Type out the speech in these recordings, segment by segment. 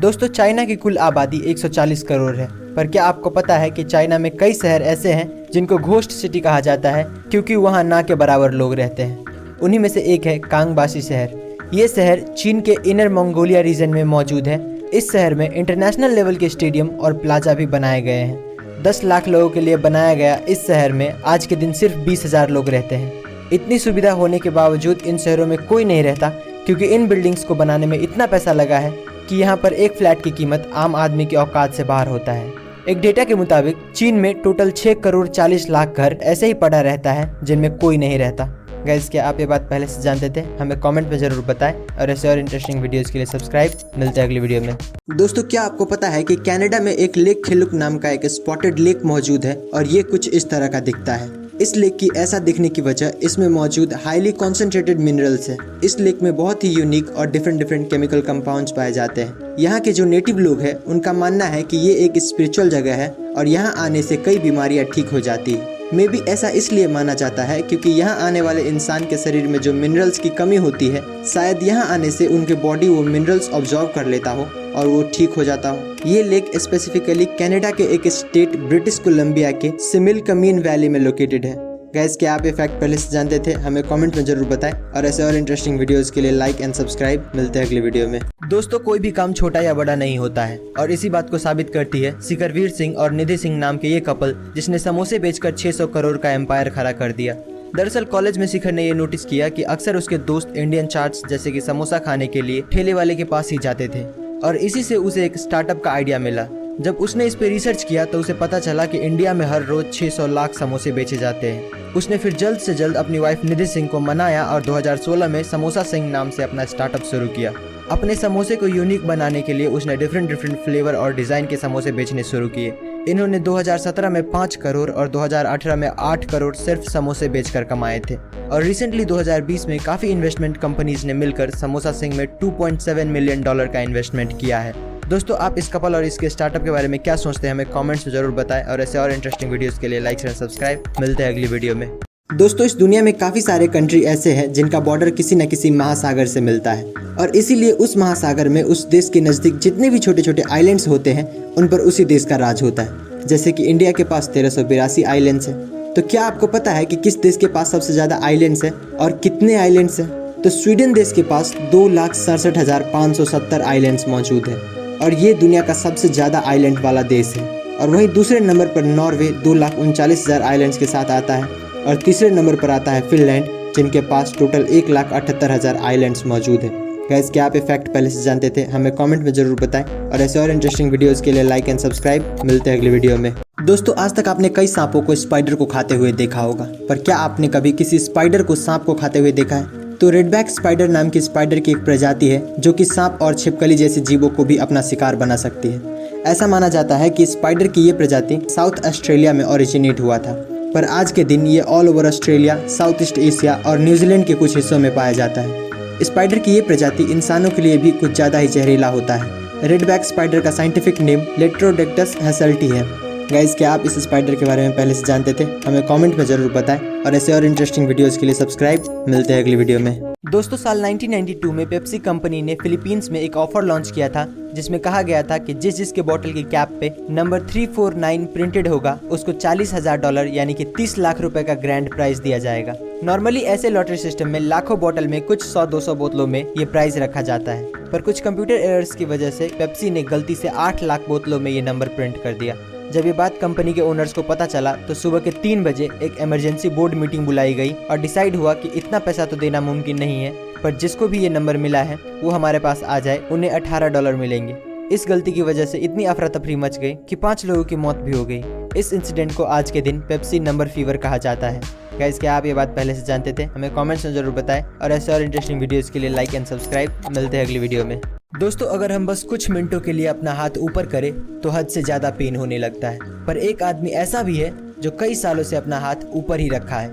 दोस्तों, चाइना की कुल आबादी 140 करोड़ है, पर क्या आपको पता है कि चाइना में कई शहर ऐसे हैं जिनको घोस्ट सिटी कहा जाता है क्योंकि वहाँ ना के बराबर लोग रहते हैं। उन्हीं में से एक है कांगबासी शहर। ये शहर चीन के इनर मंगोलिया रीजन में मौजूद है। इस शहर में इंटरनेशनल लेवल के स्टेडियम और प्लाजा भी बनाए गए हैं। 10 लाख लोगों के लिए बनाया गया इस शहर में आज के दिन सिर्फ 20,000 लोग रहते हैं। इतनी सुविधा होने के बावजूद इन शहरों में कोई नहीं रहता क्योंकि इन बिल्डिंग्स को बनाने में इतना पैसा लगा है कि यहाँ पर एक फ्लैट की कीमत आम आदमी की औकात से बाहर होता है। एक डेटा के मुताबिक चीन में टोटल 6 करोड़ 40 लाख घर ऐसे ही पड़ा रहता है जिनमें कोई नहीं रहता। गाइस, क्या आप ये बात पहले से जानते थे? हमें कमेंट में जरूर बताएं और ऐसे और इंटरेस्टिंग वीडियोस के लिए सब्सक्राइब। मिलते हैं अगली वीडियो में। दोस्तों, क्या आपको पता है कि कनाडा में एक लेक खिलुक नाम का एक स्पॉटेड लेक मौजूद है और ये कुछ इस तरह का दिखता है। इस लेक की ऐसा दिखने की वजह इसमें मौजूद हाईली कॉन्सेंट्रेटेड मिनरल्स है। इस लेक में बहुत ही यूनिक और डिफरेंट केमिकल कंपाउंड्स पाए जाते हैं। यहाँ के जो नेटिव लोग हैं उनका मानना है कि ये एक स्पिरिचुअल जगह है और यहाँ आने से कई बीमारियाँ ठीक हो जाती है। मे भी ऐसा इसलिए माना जाता है क्योंकि यहाँ आने वाले इंसान के शरीर में जो मिनरल्स की कमी होती है, शायद यहाँ आने से उनके बॉडी वो मिनरल्स ऑब्जॉर्व कर लेता हो और वो ठीक हो जाता हो। ये लेक स्पेसिफिकली कनाडा के एक स्टेट ब्रिटिश कोलंबिया के सिमिलकमीन वैली में लोकेटेड है। गाइस, क्या आप ये फैक्ट पहले से जानते थे? हमें कमेंट में जरूर बताएं और ऐसे और इंटरेस्टिंग वीडियोस के लिए लाइक एंड सब्सक्राइब। मिलते हैं अगली वीडियो में। दोस्तों, कोई भी काम छोटा या बड़ा नहीं होता है और इसी बात को साबित करती है शिखरवीर सिंह और निधि सिंह नाम के ये कपल जिसने समोसे बेचकर 600 करोड़ का एम्पायर खड़ा कर दिया। दरअसल कॉलेज में शिखर ने ये नोटिस किया कि अक्सर उसके दोस्त इंडियन चाट्स जैसे कि समोसा खाने के लिए ठेले वाले के पास ही जाते थे और इसी से उसे एक स्टार्टअप का आइडिया मिला। जब उसने इस पे रिसर्च किया तो उसे पता चला कि इंडिया में हर रोज 600 लाख समोसे बेचे जाते हैं। उसने फिर जल्द से जल्द अपनी वाइफ निधि सिंह को मनाया और 2016 में समोसा सिंह नाम से अपना स्टार्टअप शुरू किया। अपने समोसे को यूनिक बनाने के लिए उसने डिफरेंट फ्लेवर और डिज़ाइन के समोसे बेचने शुरू किए। इन्होंने 2017 में 5 करोड़ और 2018 में 8 करोड़ सिर्फ समोसे बेचकर कमाए थे और रिसेंटली 2020 में काफ़ी इन्वेस्टमेंट कंपनीज ने मिलकर समोसा सिंह में $2.7 मिलियन का इन्वेस्टमेंट किया है। दोस्तों, आप इस कपल और इसके स्टार्टअप के बारे में क्या सोचते हैं? हमें कमेंट्स में जरूर बताएं और ऐसे और इंटरेस्टिंग वीडियोस के लिए लाइक एंड सब्सक्राइब। मिलते हैं अगली वीडियो में। दोस्तों, इस दुनिया में काफ़ी सारे कंट्री ऐसे हैं जिनका बॉर्डर किसी न किसी महासागर से मिलता है और इसीलिए उस महासागर में उस देश के नज़दीक जितने भी छोटे छोटे आइलैंड्स होते हैं उन पर उसी देश का राज होता है। जैसे कि इंडिया के पास 1382 आइलैंड्स हैं। तो क्या आपको पता है कि किस देश के पास सबसे ज़्यादा आइलैंड्स हैं और कितने आइलैंड्स हैं? तो स्वीडन देश के पास 2,67,570 आइलैंड्स मौजूद है और ये दुनिया का सबसे ज़्यादा आइलैंड वाला देश है। और वहीं दूसरे नंबर पर नॉर्वे 2,39,000 आइलैंड्स के साथ आता है और तीसरे नंबर पर आता है फिनलैंड जिनके पास टोटल 1,78,000 आइलैंड्स मौजूद है। गाइस, क्या आप ये फैक्ट पहले से जानते थे? हमें कमेंट में जरूर बताएं और ऐसे और इंटरेस्टिंग वीडियोस के लिए लाइक एंड सब्सक्राइब। मिलते हैं अगली वीडियो में। दोस्तों, आज तक आपने कई सांपों को स्पाइडर को खाते हुए देखा होगा, पर क्या आपने कभी किसी स्पाइडर को सांप को खाते हुए देखा है? तो रेडबैक स्पाइडर नाम की स्पाइडर की एक प्रजाति है जो कि सांप और छिपकली जैसे जीवों को भी अपना शिकार बना सकती है। ऐसा माना जाता है कि स्पाइडर की ये प्रजाति साउथ ऑस्ट्रेलिया में ओरिजिनेट हुआ था, पर आज के दिन ये all over Australia, south east Asia और न्यूजीलैंड के कुछ हिस्सों में पाया जाता है। स्पाइडर की ये प्रजाति इंसानों के लिए भी कुछ ज़्यादा ही जहरीला होता है। रेडबैक स्पाइडर का साइंटिफिक नेम लेट्रोडेक्टस हेसल्टी है। गाइस, क्या आप इस स्पाइडर के बारे में पहले से जानते थे? हमें कमेंट में जरूर बताएं और ऐसे और इंटरेस्टिंग वीडियोस के लिए सब्सक्राइब। मिलते हैं अगली वीडियो में। दोस्तों, साल 1992 में पेप्सी कंपनी ने फिलीपींस में एक ऑफर लॉन्च किया था जिसमें कहा गया था कि जिसके बोतल की कैप पे नंबर 349 प्रिंटेड होगा उसको $40,000 यानी कि 30 लाख रुपए का ग्रैंड प्राइज दिया जाएगा। नॉर्मली ऐसे लॉटरी सिस्टम में लाखों बोतल में कुछ 100-200 बोतलों में ये प्राइज रखा जाता है, पर कुछ कंप्यूटर एरर्स की वजह से पेप्सी ने गलती से 8 लाख बोतलों में ये नंबर प्रिंट कर दिया। जब ये बात कंपनी के ओनर्स को पता चला तो सुबह के 3 बजे एक इमरजेंसी बोर्ड मीटिंग बुलाई गई और डिसाइड हुआ कि इतना पैसा तो देना मुमकिन नहीं है, पर जिसको भी ये नंबर मिला है वो हमारे पास आ जाए, उन्हें $18 मिलेंगे। इस गलती की वजह से इतनी अफरा तफरी मच गई कि 5 लोगों की मौत भी हो गई। इस इंसिडेंट को आज के दिन पेप्सी नंबर फीवर कहा जाता है। गाइस, क्या आप ये बात पहले से जानते थे? हमें कमेंट्स में जरूर बताएं और ऐसे और इंटरेस्टिंग वीडियोस के लिए लाइक एंड सब्सक्राइब। मिलते हैं अगली वीडियो में। दोस्तों, अगर हम बस कुछ मिनटों के लिए अपना हाथ ऊपर करें तो हद से ज़्यादा पेन होने लगता है, पर एक आदमी ऐसा भी है जो कई सालों से अपना हाथ ऊपर ही रखा है।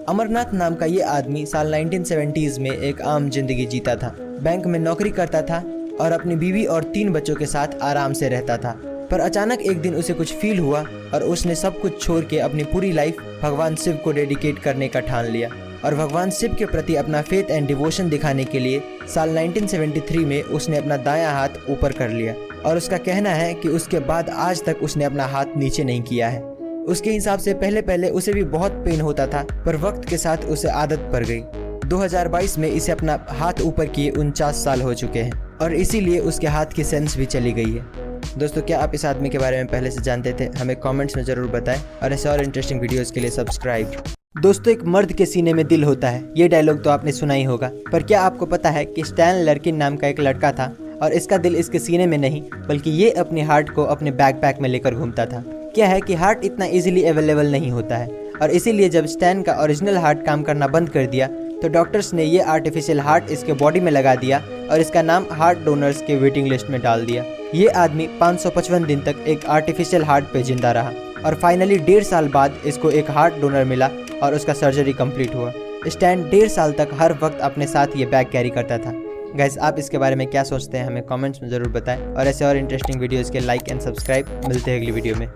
अमरनाथ नाम का ये आदमी साल 1970s में एक आम जिंदगी जीता था। बैंक में नौकरी करता था और अपनी बीवी और 3 बच्चों के साथ आराम से रहता था। पर अचानक एक दिन उसे कुछ फील हुआ और उसने सब कुछ छोड़ के अपनी पूरी लाइफ भगवान शिव को डेडिकेट करने का ठान लिया और भगवान शिव के प्रति अपना फेथ एंड डिवोशन दिखाने के लिए साल 1973 में उसने अपना दायां हाथ ऊपर कर लिया। और उसका कहना है कि उसके बाद आज तक उसने अपना हाथ नीचे नहीं किया है। उसके हिसाब से पहले पहले उसे भी बहुत पेन होता था, पर वक्त के साथ उसे आदत पड़ गई। 2022 में इसे अपना हाथ ऊपर किए 49 साल हो चुके हैं और इसीलिए उसके हाथ की सेंस भी चली गई है। दोस्तों, क्या आप इस आदमी के बारे में पहले से जानते थे? हमें कमेंट्स में ज़रूर बताएं और ऐसे और इंटरेस्टिंग वीडियोस के लिए सब्सक्राइब। दोस्तों, एक मर्द के सीने में दिल होता है, ये डायलॉग तो आपने सुना ही होगा, पर क्या आपको पता है कि स्टैन लर्किन नाम का एक लड़का था और इसका दिल इसके सीने में नहीं बल्कि ये अपने हार्ट को अपने बैकपैक में लेकर घूमता था। क्या है कि हार्ट इतना इजीली अवेलेबल नहीं होता है और इसीलिए जब स्टैन का ओरिजिनल हार्ट काम करना बंद कर दिया तो डॉक्टर्स ने ये आर्टिफिशियल हार्ट इसके बॉडी में लगा दिया और इसका नाम हार्ट डोनर्स के वेटिंग लिस्ट में डाल दिया। ये आदमी 555 दिन तक एक आर्टिफिशियल हार्ट पे जिंदा रहा और फाइनली 1.5 साल बाद इसको एक हार्ट डोनर मिला और उसका सर्जरी कंप्लीट हुआ। स्टैन 1.5 साल तक हर वक्त अपने साथ ये बैग कैरी करता था। गाइस, आप इसके बारे में क्या सोचते हैं? हमें कमेंट्स में ज़रूर बताएं और ऐसे और इंटरेस्टिंग वीडियोस के लाइक एंड सब्सक्राइब। मिलते हैं अगली वीडियो में।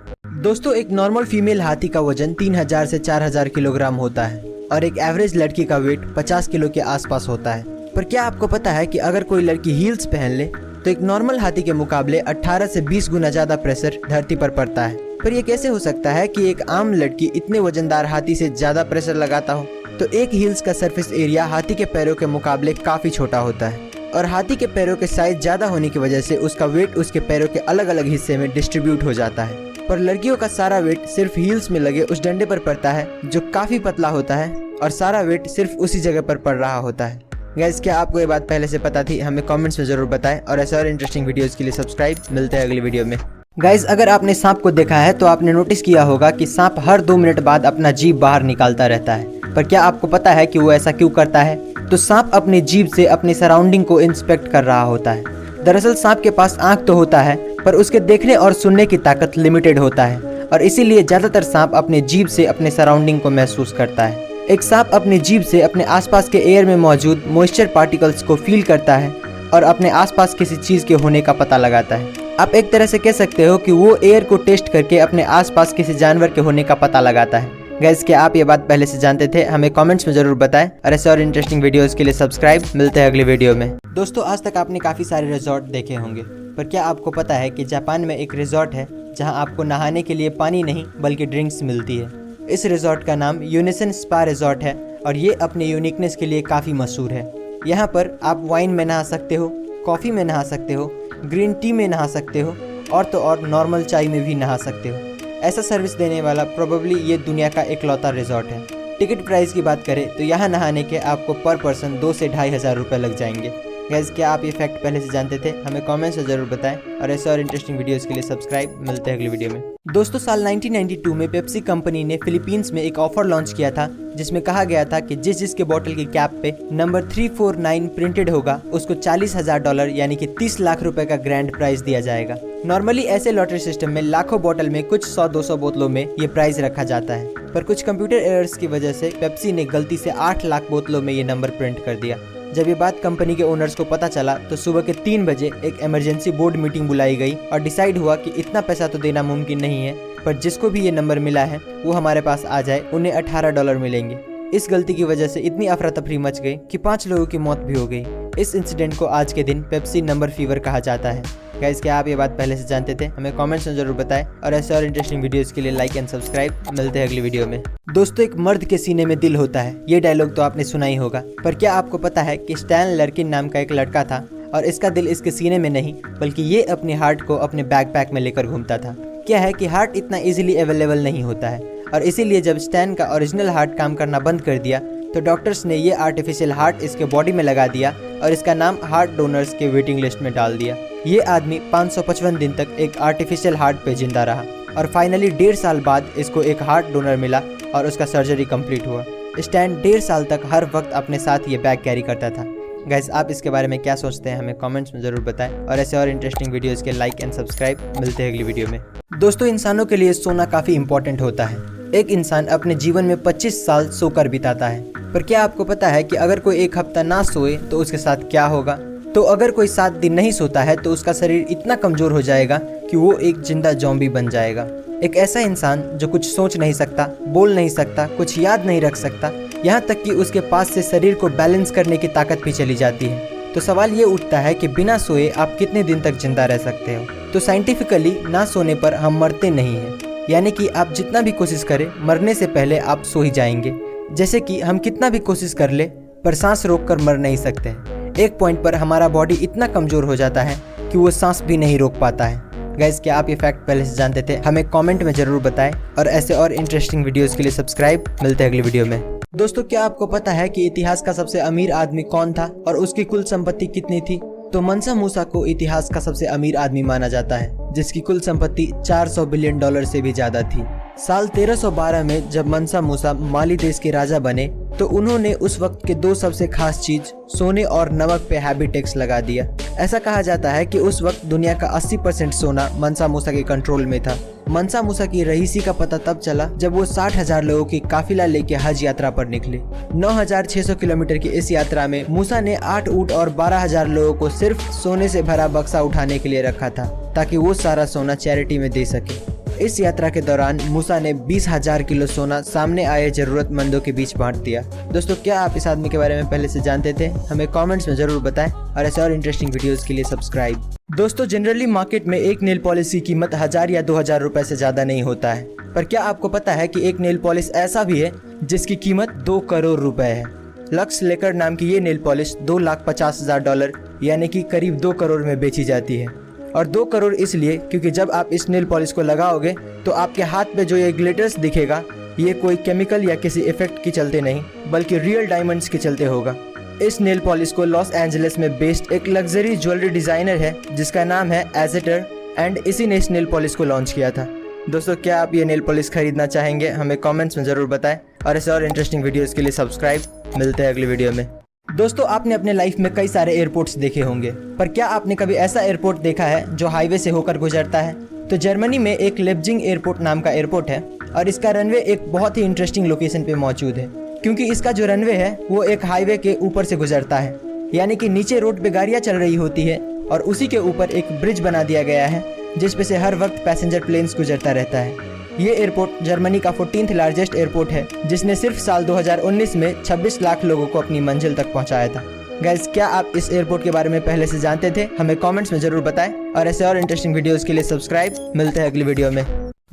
दोस्तों, एक नॉर्मल फीमेल हाथी का वजन 3000 से 4000 किलोग्राम होता है और एक एवरेज लड़की का वेट 50 किलो के आसपास होता है। पर क्या आपको पता है कि अगर कोई लड़की हील्स पहन ले तो एक नॉर्मल हाथी के मुकाबले 18 से 20 गुना ज़्यादा प्रेशर धरती पर पड़ता है? पर यह कैसे हो सकता है कि एक आम लड़की इतने वजनदार हाथी से ज़्यादा प्रेशर लगाता हो? तो एक हील्स का सरफेस एरिया हाथी के पैरों के मुकाबले काफ़ी छोटा होता है और हाथी के पैरों के साइज ज़्यादा होने की वजह से उसका वेट उसके पैरों के अलग अलग हिस्से में डिस्ट्रीब्यूट हो जाता है। पर लड़कियों का सारा वेट सिर्फ हील्स में लगे उस डंडे पर पड़ता है जो काफ़ी पतला होता है और सारा वेट सिर्फ उसी जगह पर पड़ रहा होता है। गाइस, क्या आपको ये बात पहले से पता थी? हमें कमेंट्स में ज़रूर बताएं और ऐसे और इंटरेस्टिंग वीडियोस के लिए सब्सक्राइब। मिलते हैं अगली वीडियो में। गाइस, अगर आपने सांप को देखा है तो आपने नोटिस किया होगा कि सांप हर 2 मिनट बाद अपना जीभ बाहर निकालता रहता है। पर क्या आपको पता है कि वो ऐसा क्यों करता है? तो सांप अपने जीभ से अपनी सराउंडिंग को इंस्पेक्ट कर रहा होता है। दरअसल सांप के पास आँख तो होता है पर उसके देखने और सुनने की ताकत लिमिटेड होता है और इसीलिए ज़्यादातर सांप अपने जीभ से अपने सराउंडिंग को महसूस करता है। एक सांप अपनी जीभ से अपने आसपास के एयर में मौजूद मॉइस्चर पार्टिकल्स को फील करता है और अपने आसपास किसी चीज़ के होने का पता लगाता है। आप एक तरह से कह सकते हो कि वो एयर को टेस्ट करके अपने आसपास किसी जानवर के होने का पता लगाता है। गाइस, क्या आप ये बात पहले से जानते थे? हमें कमेंट्स में ज़रूर बताएं और ऐसे और इंटरेस्टिंग वीडियोस के लिए सब्सक्राइब। मिलते हैं अगली वीडियो में। दोस्तों, आज तक आपने काफ़ी सारे रिजॉर्ट देखे होंगे, पर क्या आपको पता है कि जापान में एक रिजॉर्ट है जहां आपको नहाने के लिए पानी नहीं बल्कि ड्रिंक्स मिलती है? इस रिजॉर्ट का नाम यूनिसन स्पा रिजॉर्ट है और ये अपने यूनिकनेस के लिए काफ़ी मशहूर है। यहाँ पर आप वाइन में नहा सकते हो, कॉफ़ी में नहा सकते हो, ग्रीन टी में नहा सकते हो और तो और नॉर्मल चाय में भी नहा सकते हो। ऐसा सर्विस देने वाला प्रोबेबली ये दुनिया का इकलौता रिजॉर्ट है। टिकट प्राइस की बात करें तो यहाँ नहाने के आपको पर पर्सन 2 से 2500 रुपये लग जाएंगे। गाइस, क्या आप ये फैक्ट पहले से जानते थे? हमें कमेंट्स में ज़रूर बताएं और ऐसे और इंटरेस्टिंग वीडियोस के लिए सब्सक्राइब। मिलते हैं अगली वीडियो में। दोस्तों, साल 1992 में पेप्सी कंपनी ने फिलीपींस में एक ऑफर लॉन्च किया था जिसमें कहा गया था कि जिसके बोतल की कैप पे नंबर 349 प्रिंटेड होगा उसको $40,000 यानी कि 30 लाख रुपए का ग्रैंड प्राइज दिया जाएगा। नॉर्मली ऐसे लॉटरी सिस्टम में लाखों बोतल में कुछ 100-200 बोतलों में ये प्राइज रखा जाता है, पर कुछ कंप्यूटर एरर्स की वजह से पेप्सी ने गलती से 8 लाख बोतलों में ये नंबर प्रिंट कर दिया। जब ये बात कंपनी के ओनर्स को पता चला तो सुबह के 3 बजे एक इमरजेंसी बोर्ड मीटिंग बुलाई गई और डिसाइड हुआ कि इतना पैसा तो देना मुमकिन नहीं है, पर जिसको भी ये नंबर मिला है वो हमारे पास आ जाए, उन्हें $18 मिलेंगे। इस गलती की वजह से इतनी अफरा तफरी मच गई कि 5 लोगों की मौत भी हो गई। इस इंसिडेंट को आज के दिन पेप्सी नंबर फीवर कहा जाता है। गाइस, क्या आप ये बात पहले से जानते थे? हमें कमेंट्स में ज़रूर बताएं और ऐसे और इंटरेस्टिंग वीडियोस के लिए लाइक एंड सब्सक्राइब। मिलते हैं अगली वीडियो में। दोस्तों, एक मर्द के सीने में दिल होता है, ये डायलॉग तो आपने सुना ही होगा, पर क्या आपको पता है कि स्टैन लर्किन नाम का एक लड़का था और इसका दिल इसके सीने में नहीं बल्कि ये अपने हार्ट को अपने बैकपैक में लेकर घूमता था? क्या है कि हार्ट इतना इजीली अवेलेबल नहीं होता है और इसीलिए जब स्टैन का ओरिजिनल हार्ट काम करना बंद कर दिया तो डॉक्टर्स ने ये आर्टिफिशियल हार्ट इसके बॉडी में लगा दिया और इसका नाम हार्ट डोनर्स के वेटिंग लिस्ट में डाल दिया। ये आदमी 555 दिन तक एक आर्टिफिशियल हार्ट पे जिंदा रहा और फाइनली 1.5 साल बाद इसको एक हार्ट डोनर मिला और उसका सर्जरी कंप्लीट हुआ। स्टैन 1.5 साल तक हर वक्त अपने साथ ये बैग कैरी करता था। गाइस, आप इसके बारे में क्या सोचते हैं? हमें कमेंट्स में ज़रूर बताएं और ऐसे और इंटरेस्टिंग वीडियोस के लाइक एंड सब्सक्राइब। मिलते हैं अगली वीडियो में। दोस्तों, इंसानों के लिए सोना काफ़ी इंपॉर्टेंट होता है। एक इंसान अपने जीवन में 25 साल सोकर बिताता है, पर क्या आपको पता है कि अगर कोई 1 हफ्ता ना सोए तो उसके साथ क्या होगा? तो अगर कोई 7 दिन नहीं सोता है तो उसका शरीर इतना कमज़ोर हो जाएगा कि वो एक जिंदा ज़ॉम्बी बन जाएगा। एक ऐसा इंसान जो कुछ सोच नहीं सकता, बोल नहीं सकता, कुछ याद नहीं रख सकता, यहाँ तक कि उसके पास से शरीर को बैलेंस करने की ताकत भी चली जाती है। तो सवाल ये उठता है कि बिना सोए आप कितने दिन तक जिंदा रह सकते हो। तो साइंटिफिकली ना सोने पर हम मरते नहीं हैं, यानी कि आप जितना भी कोशिश करें मरने से पहले आप सो ही जाएंगे। जैसे कि हम कितना भी कोशिश कर ले पर सांस रोक कर मर नहीं सकते। एक पॉइंट पर हमारा बॉडी इतना कमज़ोर हो जाता है कि वो सांस भी नहीं रोक पाता है। गाइस, क्या आप ये फैक्ट पहले से जानते थे? हमें कमेंट में ज़रूर बताएं और ऐसे और इंटरेस्टिंग वीडियोस के लिए सब्सक्राइब। मिलते हैं अगली वीडियो में। दोस्तों, क्या आपको पता है कि इतिहास का सबसे अमीर आदमी कौन था और उसकी कुल संपत्ति कितनी थी? तो मनसा मूसा को इतिहास का सबसे अमीर आदमी माना जाता है, जिसकी कुल संपत्ति $400 बिलियन से भी ज्यादा थी। साल 1312 में जब मनसा मूसा माली देश के राजा बने तो उन्होंने उस वक्त के दो सबसे खास चीज सोने और नमक पे हैवी टैक्स लगा दिया। ऐसा कहा जाता है कि उस वक्त दुनिया का 80% सोना मनसा मूसा के कंट्रोल में था। मनसा मूसा की रईसी का पता तब चला जब वो 60,000 लोगों की काफिला लेके हज यात्रा पर निकले। 9,600 किलोमीटर की इस यात्रा में मूसा ने 8 ऊंट और 12,000 लोगों को सिर्फ सोने से भरा बक्सा उठाने के लिए रखा था, ताकि वो सारा सोना चैरिटी में दे सके। इस यात्रा के दौरान मूसा ने 20,000 किलो सोना सामने आए जरूरतमंदों के बीच बांट दिया। दोस्तों, क्या आप इस आदमी के बारे में पहले से जानते थे? हमें कमेंट्स में जरूर बताएं और ऐसे और इंटरेस्टिंग वीडियोस के लिए सब्सक्राइब। दोस्तों, जनरली मार्केट में एक नेल पॉलिश की कीमत 1,000 या 2,000 रुपए से ज्यादा नहीं होता है, पर क्या आपको पता है कि एक नेल पॉलिश ऐसा भी है जिसकी कीमत 2 करोड़ रुपए है। लक्स लेकर नाम की ये नेल पॉलिश $2,50,000 यानी कि करीब 2 करोड़ में बेची जाती है। और 2 करोड़ इसलिए क्योंकि जब आप इस नेल पॉलिश को लगाओगे तो आपके हाथ पे जो ये ग्लिटर्स दिखेगा ये कोई केमिकल या किसी इफेक्ट के चलते नहीं, बल्कि रियल डायमंड्स के चलते होगा। इस नेल पॉलिश को लॉस एंजलिस में बेस्ड एक लग्जरी ज्वेलरी डिजाइनर है जिसका नाम है एजेटर, एंड इसी ने इस नेल पॉलिश को लॉन्च किया था। दोस्तों, क्या आप ये नेल पॉलिश खरीदना चाहेंगे? हमें कमेंट्स में ज़रूर बताएं और ऐसे और इंटरेस्टिंग वीडियोस के लिए सब्सक्राइब। मिलते हैं अगली वीडियो में। दोस्तों, आपने अपने लाइफ में कई सारे एयरपोर्ट्स देखे होंगे, पर क्या आपने कभी ऐसा एयरपोर्ट देखा है जो हाईवे से होकर गुजरता है? तो जर्मनी में एक लेप्जिग एयरपोर्ट नाम का एयरपोर्ट है और इसका रनवे एक बहुत ही इंटरेस्टिंग लोकेशन पे मौजूद है, क्योंकि इसका जो रनवे है वो एक हाईवे के ऊपर से गुजरता है। यानी कि नीचे रोड पे गाड़ियाँ चल रही होती है और उसी के ऊपर एक ब्रिज बना दिया गया है जिस पे से हर वक्त पैसेंजर प्लेन्स गुजरता रहता है। ये एयरपोर्ट जर्मनी का 14th लार्जेस्ट एयरपोर्ट है, जिसने सिर्फ साल 2019 में 26 लाख लोगों को अपनी मंजिल तक पहुंचाया था। गाइस, क्या आप इस एयरपोर्ट के बारे में पहले से जानते थे? हमें कमेंट्स में जरूर बताएं और ऐसे और इंटरेस्टिंग वीडियोस के लिए सब्सक्राइब। मिलते हैं अगली वीडियो में।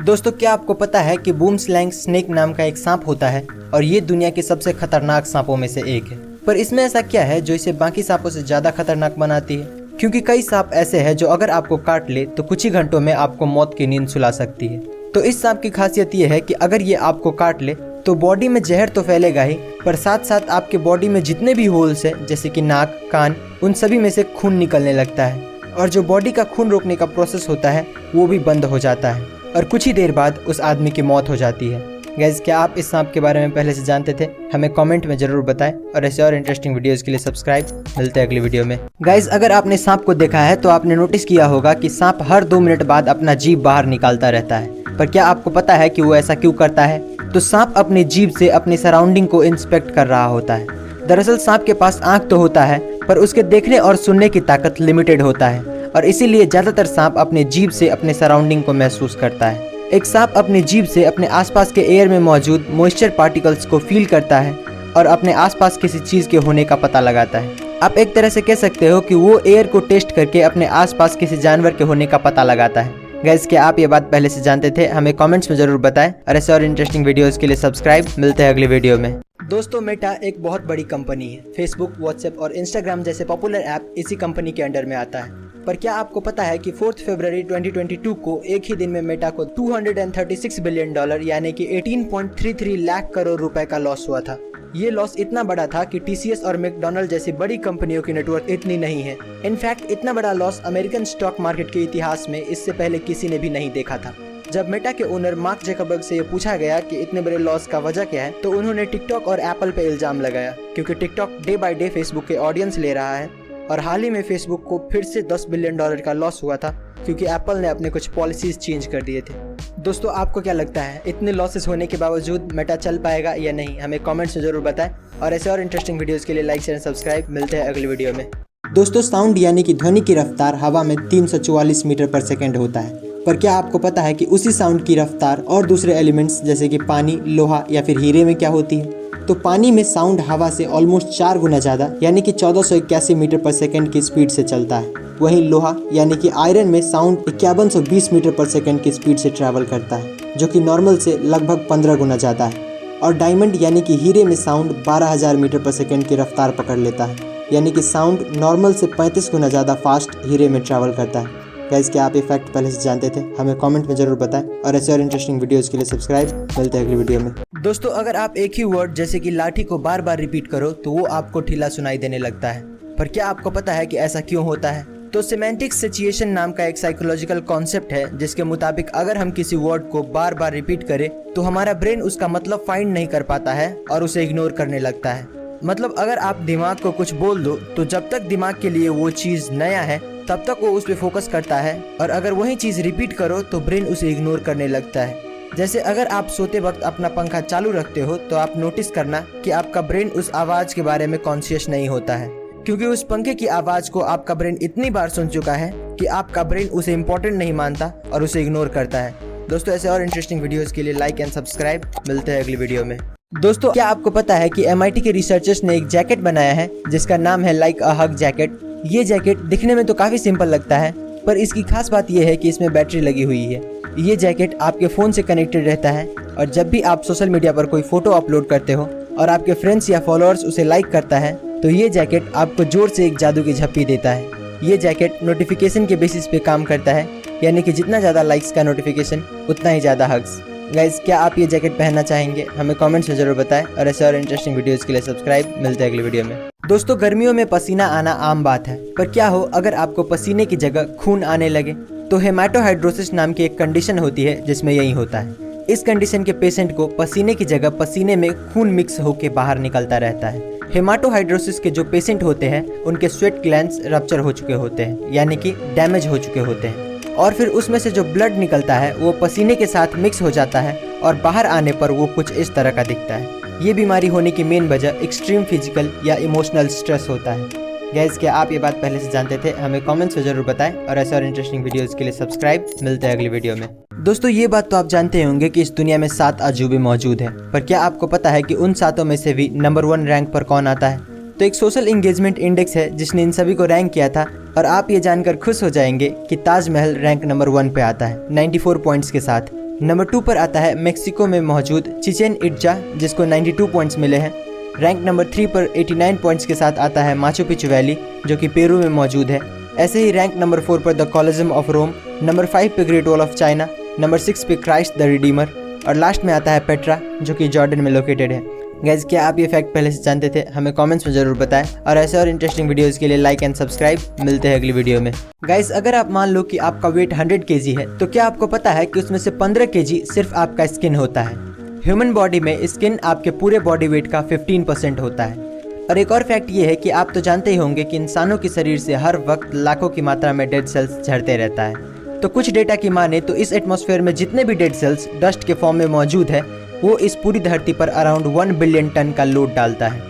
दोस्तों, क्या आपको पता है कि बूमस्लैंग स्नेक नाम का एक सांप होता है और ये दुनिया के सबसे खतरनाक सांपों में से एक है। पर इसमें ऐसा क्या है जो इसे बाकी सांपों से ज्यादा खतरनाक बनाती है? क्योंकि कई सांप ऐसे हैं जो अगर आपको काट ले तो कुछ ही घंटों में आपको मौत की नींद सुला सकती है। तो इस सांप की खासियत ये है कि अगर ये आपको काट ले तो बॉडी में जहर तो फैलेगा ही, पर साथ साथ आपके बॉडी में जितने भी होल्स हैं जैसे कि नाक, कान, उन सभी में से खून निकलने लगता है और जो बॉडी का खून रोकने का प्रोसेस होता है वो भी बंद हो जाता है और कुछ ही देर बाद उस आदमी की मौत हो जाती है। गाइस, क्या आप इस सांप के बारे में पहले से जानते थे? हमें कमेंट में जरूर बताएं और ऐसे और इंटरेस्टिंग वीडियोस के लिए सब्सक्राइब। मिलते हैं अगली वीडियो में। गाइस, अगर आपने सांप को देखा है तो आपने नोटिस किया होगा कि सांप हर 2 मिनट बाद अपना जीभ बाहर निकालता रहता है, पर क्या आपको पता है कि वो ऐसा क्यों करता है? तो सांप अपनी जीभ से अपनी सराउंडिंग को इंस्पेक्ट कर रहा होता है। दरअसल सांप के पास आंख तो होता है पर उसके देखने और सुनने की ताकत लिमिटेड होता है और इसीलिए ज्यादातर सांप अपने जीभ से अपने सराउंडिंग को महसूस करता है। एक सांप अपनी जीभ से अपने आसपास के एयर में मौजूद मॉइस्चर पार्टिकल्स को फील करता है और अपने आसपास किसी चीज के होने का पता लगाता है। आप एक तरह से कह सकते हो कि वो एयर को टेस्ट करके अपने आसपास किसी जानवर के होने का पता लगाता है। गाइस, क्या आप ये बात पहले से जानते थे? हमें कमेंट्स में जरूर बताएं और ऐसे और इंटरेस्टिंग वीडियोस के लिए सब्सक्राइब। मिलते हैं अगली वीडियो में। दोस्तों, मेटा एक बहुत बड़ी कंपनी है। फेसबुक, व्हाट्सएप और इंस्टाग्राम जैसे पॉपुलर ऐप इसी कंपनी के अंडर में आता है। पर क्या आपको पता है कि 4 फरवरी 2022 को एक ही दिन में मेटा को $236 बिलियन यानी कि 18.33 लाख करोड़ रुपए का लॉस हुआ था। ये लॉस इतना बड़ा था कि TCS और मैकडॉनल्ड जैसी बड़ी कंपनियों की नेटवर्क इतनी नहीं है। इनफैक्ट इतना बड़ा लॉस अमेरिकन स्टॉक मार्केट के इतिहास में इससे पहले किसी ने भी नहीं देखा था। जब मेटा के ओनर मार्क ज़करबर्ग से ये पूछा गया कि इतने बड़े लॉस का वजह क्या है, तो उन्होंने टिकटॉक और एप्पल पे इल्जाम लगाया, क्योंकि TikTok day by day Facebook के ऑडियंस ले रहा है और हाल ही में फेसबुक को फिर से $10 बिलियन का लॉस हुआ था क्योंकि एप्पल ने अपने कुछ पॉलिसीज चेंज कर दिए थे। दोस्तों, आपको क्या लगता है इतने लॉसेस होने के बावजूद मेटा चल पाएगा या नहीं? हमें कमेंट्स में जरूर बताएं और ऐसे और इंटरेस्टिंग वीडियोस के लिए लाइक शेयर सब्सक्राइब। मिलते हैं अगली वीडियो में। दोस्तों, साउंड यानी कि ध्वनि की रफ्तार हवा में 344 मीटर पर सेकेंड होता है, पर क्या आपको पता है कि उसी साउंड की रफ्तार और दूसरे एलिमेंट्स जैसे कि पानी, लोहा या फिर हीरे में क्या होती है? तो पानी में साउंड हवा से ऑलमोस्ट 4 गुना ज़्यादा यानी कि 1481 मीटर पर सेकंड की स्पीड से चलता है। वहीं लोहा यानी कि आयरन में साउंड 5120 मीटर पर सेकंड की स्पीड से ट्रैवल करता है, जो कि नॉर्मल से लगभग 15 गुना ज़्यादा है। और डायमंड यानी कि हीरे में साउंड 12000 मीटर पर सेकंड की रफ्तार पकड़ लेता है, यानी कि साउंड नॉर्मल से 35 गुना ज़्यादा फास्ट हीरे में ट्रैवल करता है। गाइस, क्या आप ये फैक्ट पहले से जानते थे? हमें कमेंट में जरूर बताएं और ऐसे और इंटरेस्टिंग वीडियोस के लिए सब्सक्राइब। मिलते हैं अगली वीडियो में। दोस्तों, अगर आप एक ही वर्ड जैसे कि लाठी को बार बार रिपीट करो तो वो आपको ढीला सुनाई देने लगता है। पर क्या आपको पता है कि ऐसा क्यों होता है? तो सिमेंटिक सिचुएशन नाम का एक साइकोलॉजिकल कॉन्सेप्ट है जिसके मुताबिक अगर हम किसी वर्ड को बार बार रिपीट करें तो हमारा ब्रेन उसका मतलब फाइंड नहीं कर पाता है और उसे इग्नोर करने लगता है। मतलब अगर आप दिमाग को कुछ बोल दो तो जब तक दिमाग के लिए वो चीज नया है तब तक वो उस पर फोकस करता है, और अगर वही चीज रिपीट करो तो ब्रेन उसे इग्नोर करने लगता है। जैसे अगर आप सोते वक्त अपना पंखा चालू रखते हो तो आप नोटिस करना कि आपका ब्रेन उस आवाज के बारे में कॉन्शियस नहीं होता है, क्योंकि उस पंखे की आवाज को आपका ब्रेन इतनी बार सुन चुका है कि आपका ब्रेन उसे इम्पोर्टेंट नहीं मानता और उसे इग्नोर करता है। दोस्तों, ऐसे और इंटरेस्टिंग वीडियोस के लिए लाइक एंड सब्सक्राइब। मिलते हैं अगली वीडियो में। दोस्तों, क्या आपको पता है कि MIT के रिसर्चर्स ने एक जैकेट बनाया है जिसका नाम है लाइक अ हग जैकेट। ये जैकेट दिखने में तो काफी सिंपल लगता है, पर इसकी खास बात यह है कि इसमें बैटरी लगी हुई है। ये जैकेट आपके फोन से कनेक्टेड रहता है और जब भी आप सोशल मीडिया पर कोई फोटो अपलोड करते हो और आपके फ्रेंड्स या फॉलोअर्स उसे लाइक करता है तो ये जैकेट आपको जोर से एक जादू की झप्पी देता है। ये जैकेट नोटिफिकेशन के बेसिस पे काम करता है, यानी कि जितना ज़्यादा लाइक्स का नोटिफिकेशन उतना ही ज़्यादा हग्स। गाइस, क्या आप ये जैकेट पहनना चाहेंगे? हमें कमेंट्स में जरूर बताएं और ऐसे और इंटरेस्टिंग वीडियोस के लिए सब्सक्राइब। मिलते हैं अगली वीडियो में। दोस्तों, गर्मियों में पसीना आना आम बात है, पर क्या हो अगर आपको पसीने की जगह खून आने लगे? तो हेमाटोहाइड्रोसिस नाम की एक कंडीशन होती है जिसमें यही होता है। इस कंडीशन के पेशेंट को पसीने की जगह पसीने में खून मिक्स होकर बाहर निकलता रहता है। हेमाटोहाइड्रोसिस के जो पेशेंट होते हैं उनके स्वेट ग्लैंड्स रप्चर हो चुके होते हैं, यानी कि डैमेज हो चुके होते हैं, और फिर उसमें से जो ब्लड निकलता है वो पसीने के साथ मिक्स हो जाता है और बाहर आने पर वो कुछ इस तरह का दिखता है। ये बीमारी होने की मेन वजह एक्सट्रीम फिजिकल या इमोशनल स्ट्रेस होता है। गाइस, क्या आप ये बात पहले से जानते थे? हमें कमेंट्स में जरूर बताएं और ऐसे और इंटरेस्टिंग वीडियोस के लिए सब्सक्राइब। मिलते हैं अगली वीडियो में। दोस्तों, ये बात तो आप जानते होंगे कि इस दुनिया में 7 अजूबे मौजूद हैं, पर क्या आपको पता है कि उन 7 में से भी नंबर 1 रैंक पर कौन आता है? तो एक सोशल एंगेजमेंट इंडेक्स है जिसने इन सभी को रैंक किया था, और आप ये जानकर खुश हो जाएंगे कि ताजमहल रैंक नंबर 1 पे आता है 94 पॉइंट्स के साथ। नंबर 2 पर आता है मेक्सिको में मौजूद चिचेन इट्जा, जिसको 92 पॉइंट्स मिले हैं। रैंक नंबर 3 पर 89 पॉइंट्स के साथ आता है माचू पिचू वैली, जो कि पेरू में मौजूद है। ऐसे ही रैंक नंबर 4 पर the Colosseum of Rome, number 5 पे Great Wall of China, number 6 पे क्राइस्ट द रिडीमर, और लास्ट में आता है पेट्रा, जो कि जॉर्डन में लोकेटेड है। गाइस, क्या आप ये फैक्ट पहले से जानते थे? हमें कमेंट्स में जरूर बताएं और ऐसे और इंटरेस्टिंग वीडियोस के लिए लाइक एंड सब्सक्राइब। मिलते हैं अगली वीडियो में। गाइस, अगर आप मान लो कि आपका वेट 100 kg है, तो क्या आपको पता है कि उसमें से 15 kg सिर्फ आपका स्किन होता है? ह्यूमन बॉडी में स्किन आपके पूरे बॉडी वेट का 15% होता है। और एक और फैक्ट ये है कि आप तो जानते ही होंगे कि इंसानों के शरीर से हर वक्त लाखों की मात्रा में डेड सेल्स झड़ते रहता है। तो कुछ डेटा की माने तो इस एटमॉस्फेयर में जितने भी डेड सेल्स डस्ट के फॉर्म में मौजूद है वो इस पूरी धरती पर अराउंड 1 बिलियन टन का लोड डालता है।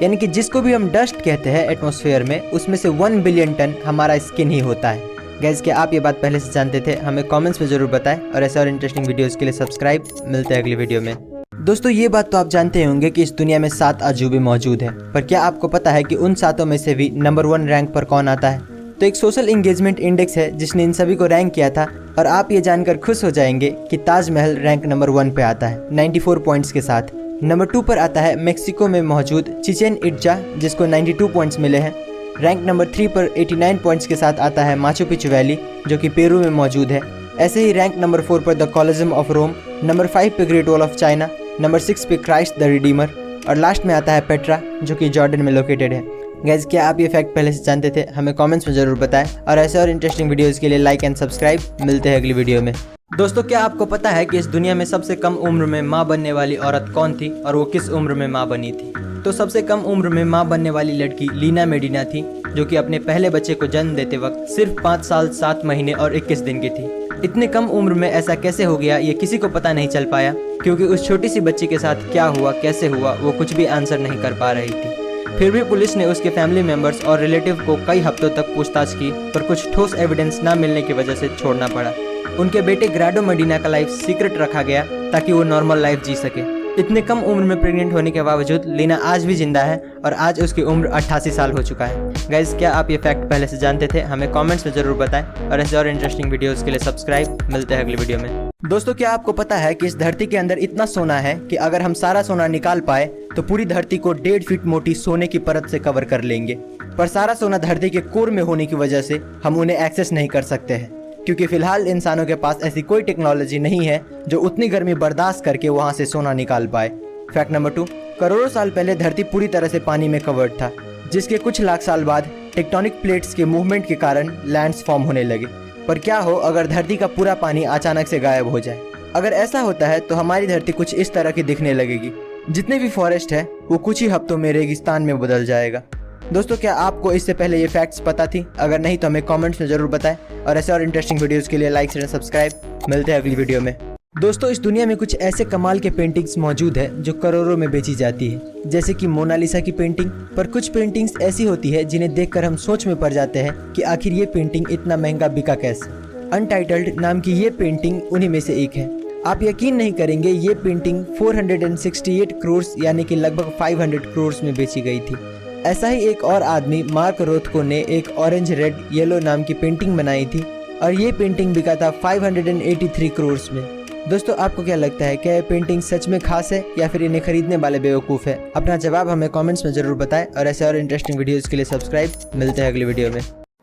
यानी कि जिसको भी हम डस्ट कहते हैं एटमॉस्फेयर में, उसमें से 1 बिलियन टन हमारा स्किन ही होता है। गाइस, क्या आप ये बात पहले से जानते थे? हमें कमेंट्स में जरूर बताएं और ऐसे और इंटरेस्टिंग वीडियोस के लिए सब्सक्राइब। मिलते हैं अगली वीडियो में। दोस्तों, ये बात तो आप जानते होंगे कि इस दुनिया में 7 अजूबे मौजूद हैं, पर क्या आपको पता है कि उन 7 में से भी नंबर 1 रैंक पर कौन आता है? तो एक सोशल एंगेजमेंट इंडेक्स है जिसने इन सभी को रैंक किया था, और आप ये जानकर खुश हो जाएंगे कि ताजमहल रैंक नंबर 1 पे आता है 94 पॉइंट्स के साथ। नंबर 2 पर आता है मेक्सिको में मौजूद चिचेन इट्जा, जिसको 92 पॉइंट्स मिले हैं। रैंक नंबर 3 पर 89 पॉइंट्स के साथ आता है माचू पिचू वैली, जो कि पेरू में मौजूद है। ऐसे ही रैंक नंबर 4 पर the Colosseum of Rome, number 5 पे Great Wall of China, number 6 पे क्राइस्ट द रिडीमर, और लास्ट में आता है पेट्रा, जो कि जॉर्डन में लोकेटेड है। गाइस, क्या आप ये फैक्ट पहले से जानते थे? हमें कमेंट्स में जरूर बताएं और ऐसे और इंटरेस्टिंग वीडियोस के लिए लाइक एंड सब्सक्राइब। मिलते हैं अगली वीडियो में। दोस्तों, क्या आपको पता है कि इस दुनिया में सबसे कम उम्र में माँ बनने वाली औरत कौन थी और वो किस उम्र में माँ बनी थी? तो सबसे कम उम्र में माँ बनने वाली लड़की लीना मेडिना थी, जो कि अपने पहले बच्चे को जन्म देते वक्त सिर्फ 5 साल 7 महीने और 21 दिन की थी। इतने कम उम्र में ऐसा कैसे हो गया ये किसी को पता नहीं चल पाया, क्योंकि उस छोटी सी बच्ची के साथ क्या हुआ, कैसे हुआ, वो कुछ भी आंसर नहीं कर पा रही थी। फिर भी पुलिस ने उसके फैमिली मेंबर्स और रिलेटिव को कई हफ्तों तक पूछताछ की, पर कुछ ठोस एविडेंस न मिलने की वजह से छोड़ना पड़ा। उनके बेटे ग्राडो मेडिना का लाइफ सीक्रेट रखा गया ताकि वो नॉर्मल लाइफ जी सके। इतने कम उम्र में प्रेग्नेंट होने के बावजूद लीना आज भी जिंदा है और आज उसकी उम्र 88 साल हो चुका है। गाइज, क्या आप ये फैक्ट पहले से जानते थे? हमें कमेंट्स में जरूर बताएं और ऐसे और इंटरेस्टिंग वीडियोस के लिए सब्सक्राइब। मिलते हैं अगली वीडियो में। दोस्तों, क्या आपको पता है कि इस धरती के अंदर इतना सोना है कि अगर हम सारा सोना निकाल पाए तो पूरी धरती को 1.5 फीट मोटी सोने की परत से कवर कर लेंगे। पर सारा सोना धरती के कोर में होने की वजह से हम उन्हें एक्सेस नहीं कर सकते हैं, क्योंकि फिलहाल इंसानों के पास ऐसी कोई टेक्नोलॉजी नहीं है जो उतनी गर्मी बर्दाश्त करके वहां से सोना निकाल पाए। फैक्ट नंबर 2, करोड़ों साल पहले धरती पूरी तरह से पानी में कवर्ड था, जिसके कुछ लाख साल बाद टेक्टोनिक प्लेट्स के मूवमेंट के कारण लैंड्स फॉर्म होने लगे। पर क्या हो अगर धरती का पूरा पानी अचानक से गायब हो जाए? अगर ऐसा होता है तो हमारी धरती कुछ इस तरह की दिखने लगेगी। जितने भी फॉरेस्ट है वो कुछ ही हफ्तों में रेगिस्तान में बदल जाएगा। दोस्तों, क्या आपको इससे पहले ये फैक्ट्स पता थी? अगर नहीं तो हमें कमेंट्स में जरूर बताएं और ऐसे और इंटरेस्टिंग वीडियोस के लिए लाइक शेयर सब्सक्राइब। मिलते हैं अगली वीडियो में। दोस्तों, इस दुनिया में कुछ ऐसे कमाल के पेंटिंग्स मौजूद है जो करोड़ों में बेची जाती है, जैसे कि मोनालिसा की पेंटिंग। पर कुछ पेंटिंग्स ऐसी होती है जिन्हें देखकर हम सोच में पड़ जाते हैं कि आखिर ये पेंटिंग इतना महंगा बिका कैसे। अनटाइटल्ड नाम की ये पेंटिंग उन्हीं में से एक है। आप यकीन नहीं करेंगे, ये पेंटिंग 468 करोड़ यानी कि लगभग 500 करोड़ में बेची गई थी। ऐसा ही एक और आदमी मार्क रोथको ने एक ऑरेंज रेड येलो नाम की पेंटिंग बनाई थी और ये पेंटिंग बिका था 583 करोड़ में। दोस्तों, आपको क्या लगता है, क्या ये पेंटिंग सच में खास है या फिर इन्हें खरीदने वाले बेवकूफ़ है? अपना जवाब हमें कमेंट्स में जरूर बताएं और ऐसे और इंटरेस्टिंग वीडियोस के लिए सब्सक्राइब। मिलते हैं अगली वीडियो में।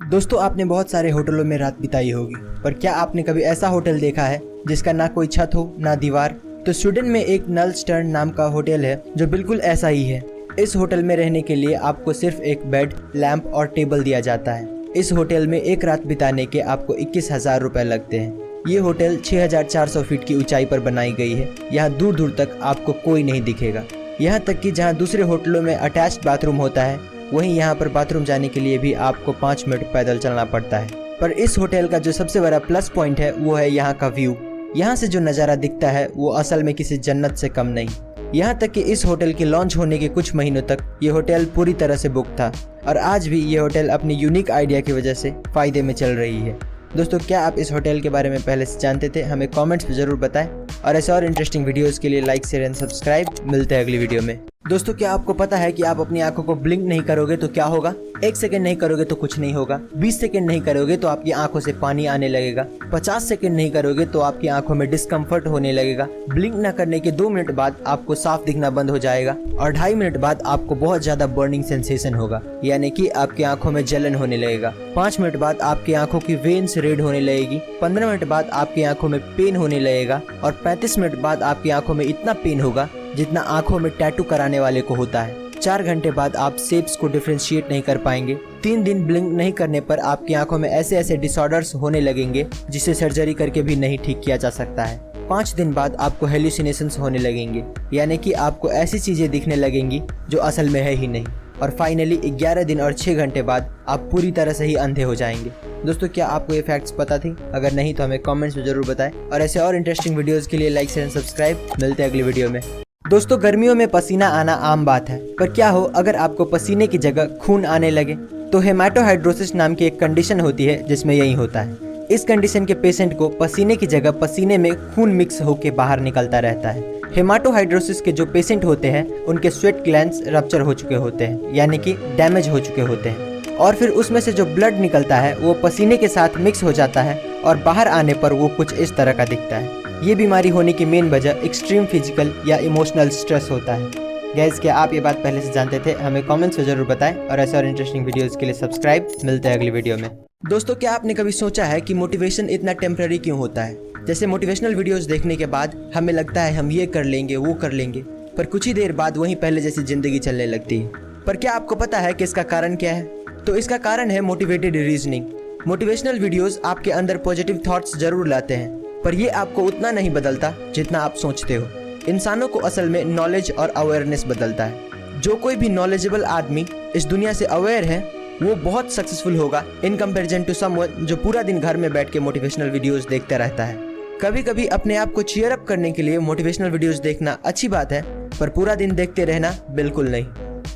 दोस्तों, आपने बहुत सारे होटलों में रात बिताई होगी, पर क्या आपने कभी ऐसा होटल देखा है जिसका ना कोई छत हो ना दीवार? तो स्वीडन में एक नलस्टर्न नाम का होटल है जो बिल्कुल ऐसा ही है। इस होटल में रहने के लिए आपको सिर्फ एक बेड, लैंप और टेबल दिया जाता है। इस होटल में एक रात बिताने के आपको 21,000 रुपए लगते हैं। ये होटल 6400 फीट की ऊंचाई पर बनाई गई है। यहाँ दूर दूर तक आपको कोई नहीं दिखेगा। यहाँ तक कि जहाँ दूसरे होटलों में अटैच्ड बाथरूम होता है, वहीं यहाँ पर बाथरूम जाने के लिए भी आपको 5 मिनट पैदल चलना पड़ता है। पर इस होटल का जो सबसे बड़ा प्लस पॉइंट है वो है यहाँ का व्यू। यहाँ से जो नज़ारा दिखता है वो असल में किसी जन्नत से कम नहीं। यहाँ तक कि इस होटल के लॉन्च होने के कुछ महीनों तक ये होटल पूरी तरह से बुक था और आज भी ये होटल अपनी यूनिक आइडिया की वजह से फायदे में चल रही है। दोस्तों, क्या आप इस होटल के बारे में पहले से जानते थे? हमें कमेंट्स में जरूर बताएं और ऐसे और इंटरेस्टिंग वीडियोस के लिए लाइक शेयर एंड सब्सक्राइब। मिलते हैं अगली वीडियो में। दोस्तों, क्या आपको पता है कि आप अपनी आंखों को ब्लिंक नहीं करोगे तो क्या होगा? 1 सेकंड नहीं करोगे तो कुछ नहीं होगा। 20 सेकंड नहीं करोगे तो आपकी आंखों से पानी आने लगेगा। 50 सेकंड नहीं करोगे तो आपकी आंखों में डिस्कम्फर्ट होने लगेगा। ब्लिंक न करने के 2 मिनट बाद आपको साफ दिखना बंद हो जाएगा और 2.5 मिनट बाद आपको बहुत ज्यादा बर्निंग सेंसेशन होगा, यानी कि आपकी आंखों में जलन होने लगेगा। 5 मिनट बाद आपकी आंखों की वेन्स रेड होने लगेगी। 15 मिनट बाद आपकी आंखों में पेन होने लगेगा और 35 मिनट बाद आपकी आंखों में इतना पेन होगा जितना आंखों में टैटू कराने वाले को होता है। 4 घंटे बाद आप शेप्स को डिफरेंशिएट नहीं कर पाएंगे। 3 दिन ब्लिंक नहीं करने पर आपकी आंखों में ऐसे ऐसे डिसऑर्डर्स होने लगेंगे जिसे सर्जरी करके भी नहीं ठीक किया जा सकता है। 5 दिन बाद आपको हेल्यूसिनेशंस होने लगेंगे, यानी कि आपको ऐसी चीजें दिखने लगेंगी जो असल में है ही नहीं। और फाइनली 11 दिन और 6 घंटे बाद आप पूरी तरह से ही अंधे हो जाएंगे। दोस्तों, क्या आपको ये फैक्ट्स पता थी? अगर नहीं तो हमें कमेंट्स में जरूर बताएं और ऐसे और इंटरेस्टिंग वीडियोस के लिए लाइक शेयर एंड सब्सक्राइब। मिलते हैं अगली वीडियो में। दोस्तों, गर्मियों में पसीना आना आम बात है, पर क्या हो अगर आपको पसीने की जगह खून आने लगे? तो हेमाटोहाइड्रोसिस नाम की एक कंडीशन होती है जिसमें यही होता है। इस कंडीशन के पेशेंट को पसीने की जगह पसीने में खून मिक्स होकर बाहर निकलता रहता है। हेमाटोहाइड्रोसिस के जो पेशेंट होते हैं उनके स्वेट ग्लैंड्स रप्चर हो चुके होते हैं, यानी कि डैमेज हो चुके होते हैं, और फिर उसमें से जो ब्लड निकलता है वो पसीने के साथ मिक्स हो जाता है और बाहर आने पर वो कुछ इस तरह का दिखता है। ये बीमारी होने की मेन वजह एक्सट्रीम फिजिकल या इमोशनल स्ट्रेस होता है। गाइस, क्या आप ये बात पहले से जानते थे? हमें कमेंट्स में जरूर बताएं और ऐसे और इंटरेस्टिंग वीडियोस के लिए सब्सक्राइब। मिलते हैं अगली वीडियो में। दोस्तों, क्या आपने कभी सोचा है कि मोटिवेशन इतना टेम्पररी क्यों होता है? जैसे मोटिवेशनल वीडियोस देखने के बाद हमें लगता है हम ये कर लेंगे वो कर लेंगे, पर कुछ ही देर बाद वहीं पहले जैसी जिंदगी चलने लगती है। पर क्या आपको पता है कि इसका कारण क्या है? तो इसका कारण है मोटिवेटेड रीजनिंग। मोटिवेशनल वीडियोस आपके अंदर पॉजिटिव थॉट्स जरूर लाते हैं, पर ये आपको उतना नहीं बदलता जितना आप सोचते हो। इंसानों को असल में नॉलेज और अवेयरनेस बदलता है। जो कोई भी नॉलेजेबल आदमी इस दुनिया से अवेयर है वो बहुत सक्सेसफुल होगा इन कंपैरिजन टू समवन जो पूरा दिन घर में बैठ के मोटिवेशनल वीडियोस देखता रहता है। कभी कभी अपने आप को चीयर अप करने के लिए मोटिवेशनल वीडियोस देखना अच्छी बात है, पर पूरा दिन देखते रहना बिल्कुल नहीं।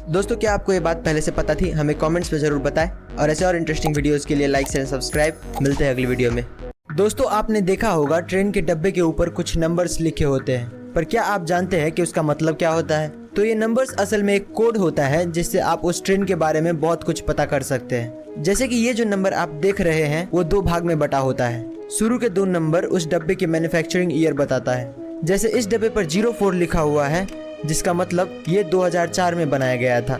दोस्तों, क्या आपको ये बात पहले से पता थी? हमें कमेंट्स में जरूर बताएं और ऐसे और इंटरेस्टिंग वीडियोस के लिए लाइक शेयर सब्सक्राइब। मिलते हैं अगली वीडियो में। दोस्तों, आपने देखा होगा ट्रेन के डब्बे के ऊपर कुछ नंबर्स लिखे होते हैं, पर क्या आप जानते हैं कि उसका मतलब क्या होता है? तो ये नंबर्स असल में एक कोड होता है जिससे आप उस ट्रेन के बारे में बहुत कुछ पता कर सकते हैं। जैसे कि ये जो नंबर आप देख रहे हैं वो 2 भाग में बटा होता है। शुरू के 2 नंबर उस डब्बे की मैन्युफैक्चरिंग ईयर बताता है। जैसे इस डब्बे पर 04 लिखा हुआ है जिसका मतलब ये 2004 में बनाया गया था,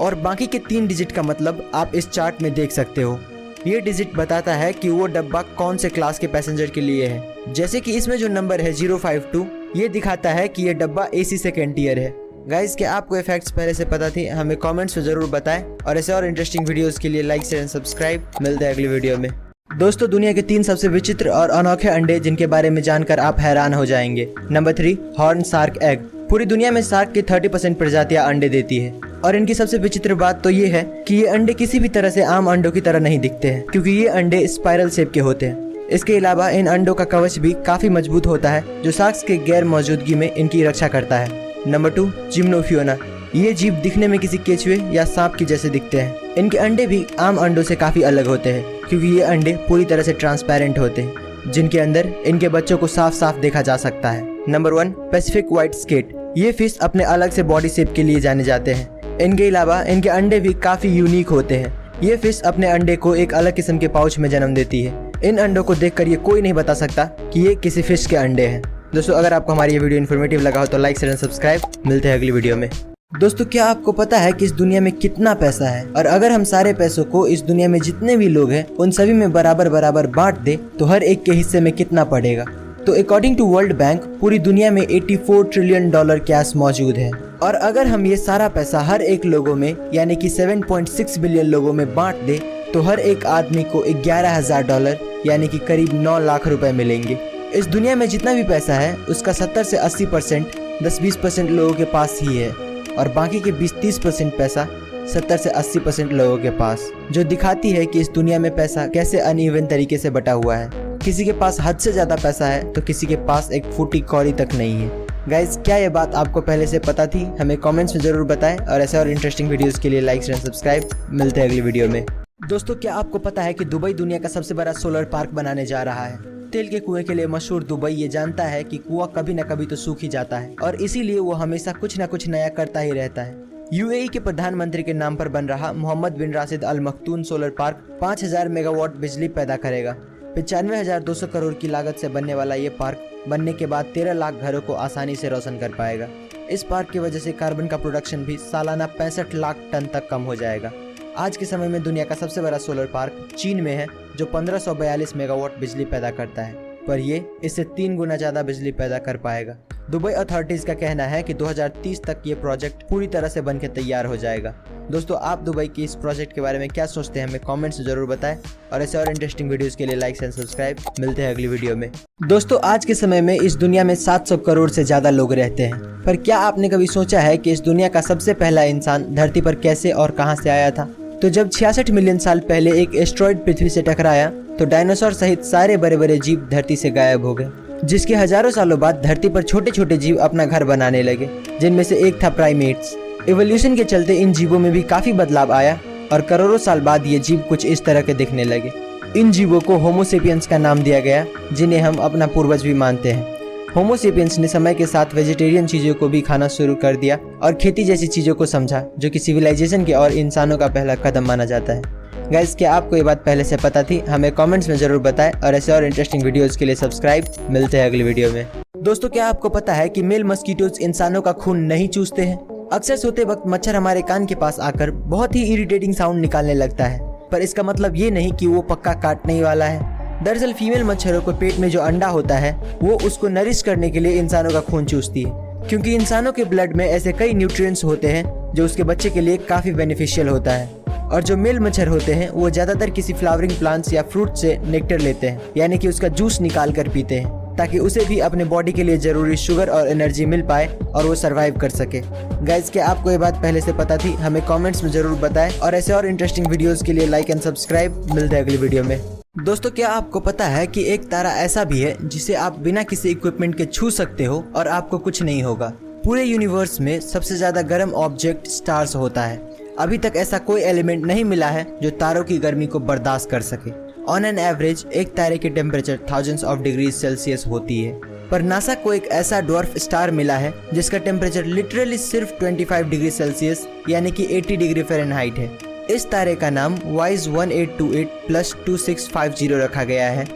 और बाकी के 3 डिजिट का मतलब आप इस चार्ट में देख सकते हो। ये डिजिट बताता है कि वो डब्बा कौन से क्लास के पैसेंजर के लिए है। जैसे कि इसमें जो नंबर है 052, ये दिखाता है कि ये डब्बा AC सेकेंड ईयर है। गाइस, क्या आपको ये फैक्ट्स पहले से पता थी? हमें कमेंट्स में जरूर बताएं, और ऐसे और इंटरेस्टिंग वीडियोस के लिए लाइक शेयर एंड सब्सक्राइब। मिलते हैं अगली वीडियो में। दोस्तों, दुनिया के 3 सबसे विचित्र और अनोखे अंडे जिनके बारे में जानकर आप हैरान हो जाएंगे। Number 3, horn shark egg. पूरी दुनिया में शार्क की 30% प्रजातियां अंडे देती है, और इनकी सबसे विचित्र बात तो ये है कि ये अंडे किसी भी तरह से आम अंडों की तरह नहीं दिखते हैं, क्योंकि ये अंडे स्पाइरल शेप के होते हैं। इसके अलावा इन अंडों का कवच भी काफी मजबूत होता है जो शार्क्स के गैर मौजूदगी में इनकी रक्षा करता है। नंबर 2, जिम्नोफियोना। ये जीव दिखने में किसी केचुए या सांप की जैसे दिखते हैं। इनके अंडे भी आम अंडों से काफी अलग होते हैं, क्योंकि ये अंडे पूरी तरह से ट्रांसपेरेंट होते हैं, जिनके अंदर इनके बच्चों को साफ साफ देखा जा सकता है। Number 1, Pacific white skate. ये फिश अपने अलग से बॉडी शेप के लिए जाने जाते हैं। इनके अलावा इनके अंडे भी काफी यूनिक होते हैं। ये फिश अपने अंडे को एक अलग किस्म के पाउच में जन्म देती है। इन अंडों को देखकर ये कोई नहीं बता सकता कि ये किसी फिश के अंडे हैं। दोस्तों, अगर आपको हमारी ये वीडियो इन्फॉर्मेटिव लगा हो तो लाइक शेयर एंड सब्सक्राइब। मिलते हैं अगली वीडियो में। दोस्तों, क्या आपको पता है कि इस दुनिया में कितना पैसा है, और अगर हम सारे पैसों को इस दुनिया में जितने भी लोग हैं उन सभी में बराबर बराबर बांट दे तो हर एक के हिस्से में कितना पड़ेगा? तो अकॉर्डिंग टू वर्ल्ड बैंक पूरी दुनिया में $84 ट्रिलियन कैश मौजूद है, और अगर हम ये सारा पैसा हर एक लोगों में यानी कि 7.6 बिलियन लोगों में बांट दे तो हर एक आदमी को $11,000 यानी कि करीब 9 लाख रुपए मिलेंगे। इस दुनिया में जितना भी पैसा है उसका 70 से 80% 10-20% लोगों के पास ही है, और बाकी के 20-30% पैसा 70 से 80% लोगों के पास, जो दिखाती है कि इस दुनिया में पैसा कैसे अनइवन तरीके से बटा हुआ है। किसी के पास हद से ज्यादा पैसा है तो किसी के पास एक फूटी कौड़ी तक नहीं है। गाइज, क्या ये बात आपको पहले से पता थी? हमें कमेंट्स में जरूर बताएं, और ऐसे और इंटरेस्टिंग वीडियोस के लिए लाइक शेयर सब्सक्राइब। मिलते हैं अगली वीडियो में। दोस्तों, क्या आपको पता है कि दुबई दुनिया का सबसे बड़ा सोलर पार्क बनाने जा रहा है? तेल के कुएं के लिए मशहूर दुबई ये जानता है कि कुआं कभी न कभी तो सूख ही जाता है, और इसीलिए वो हमेशा कुछ न कुछ नया करता ही रहता है। UAE के प्रधानमंत्री के नाम पर बन रहा मोहम्मद बिन राशिद अल मख्तूम सोलर पार्क 5000 मेगावाट बिजली पैदा करेगा। 95,200 करोड़ की लागत से बनने वाला ये पार्क बनने के बाद 13 लाख घरों को आसानी से रोशन कर पाएगा। इस पार्क की वजह से कार्बन का प्रोडक्शन भी सालाना 65 लाख टन तक कम हो जाएगा। आज के समय में दुनिया का सबसे बड़ा सोलर पार्क चीन में है, जो 1542 मेगावाट बिजली पैदा करता है, पर ये इससे 3 गुना ज्यादा बिजली पैदा कर पाएगा। दुबई अथॉरिटीज का कहना है कि 2030 तक ये प्रोजेक्ट पूरी तरह से बनकर तैयार हो जाएगा। दोस्तों, आप दुबई की इस प्रोजेक्ट के बारे में क्या सोचते हैं? हमें कमेंट्स में जरूर बताएं, और ऐसे और इंटरेस्टिंग वीडियोस के लिए लाइक एंड सब्सक्राइब। मिलते हैं अगली वीडियो में। दोस्तों, आज के समय में इस दुनिया में 700 करोड़ से ज्यादा लोग रहते हैं, पर क्या आपने कभी सोचा है कि इस दुनिया का सबसे पहला इंसान धरती पर कैसे और कहां से आया था? तो जब 66 मिलियन साल पहले एक एस्ट्रॉइड पृथ्वी से टकराया तो डायनासोर सहित सारे बड़े बड़े जीव धरती से गायब हो गए, जिसके हजारों सालों बाद धरती पर छोटे छोटे जीव अपना घर बनाने लगे, जिनमें से एक था प्राइमेट्स। इवोल्यूशन के चलते इन जीवों में भी काफी बदलाव आया, और करोड़ों साल बाद ये जीव कुछ इस तरह के दिखने लगे। इन जीवों को होमो सेपियंस का नाम दिया गया, जिन्हें हम अपना पूर्वज भी मानते हैं। होमो सेपियंस ने समय के साथ वेजिटेरियन चीजों को भी खाना शुरू कर दिया और खेती जैसी चीजों को समझा, जो कि सिविलाइजेशन के और इंसानों का पहला कदम माना जाता है। गाइस, क्या आपको ये बात पहले से पता थी? हमें कमेंट्स में जरूर बताएं, और ऐसे और इंटरेस्टिंग वीडियोस के लिए सब्सक्राइब। मिलते हैं अगली वीडियो में। दोस्तों, क्या आपको पता है कि मेल मस्कीटोज इंसानों का खून नहीं चूसते हैं? अक्सर सोते वक्त मच्छर हमारे कान के पास आकर बहुत ही इरिटेटिंग साउंड निकालने लगता है, पर इसका मतलब ये नहीं कि वो पक्का काटने ही वाला है। दरअसल फीमेल मच्छरों को पेट में जो अंडा होता है वो उसको नरिश करने के लिए इंसानों का खून चूसती है, क्योंकि इंसानों के ब्लड में ऐसे कई न्यूट्रिएंट्स होते हैं जो उसके बच्चे के लिए काफी बेनिफिशियल होता है। और जो मेल मच्छर होते हैं वो ज्यादातर किसी फ्लावरिंग प्लांट्स या फ्रूट से नेक्टर लेते हैं, यानी कि उसका जूस निकाल कर पीते हैं, ताकि उसे भी अपने बॉडी के लिए जरूरी शुगर और एनर्जी मिल पाए और वो सरवाइव कर सके। गाइस, क्या आपको ये बात पहले से पता थी? हमें कमेंट्स में जरूर बताएं, और ऐसे और इंटरेस्टिंग वीडियोस के लिए लाइक एंड सब्सक्राइब। मिलते हैं अगली वीडियो में। दोस्तों, क्या आपको पता है कि एक तारा ऐसा भी है जिसे आप बिना किसी इक्विपमेंट के छू सकते हो और आपको कुछ नहीं होगा? पूरे यूनिवर्स में सबसे ज्यादा गर्म ऑब्जेक्ट स्टार्स होता है। अभी तक ऐसा कोई एलिमेंट नहीं मिला है जो तारों की गर्मी को बर्दाश्त कर सके। ऑन एन एवरेज एक तारे की temperature thousands of degree Celsius होती है। पर नासा को एक ऐसा डॉर्फ स्टार मिला है जिसका टेम्परेचर लिटरली सिर्फ 25 डिग्री सेल्सियस यानी कि 80 डिग्री फ़ारेनहाइट है। इस तारे का नाम WISE 1828+2650 रखा गया है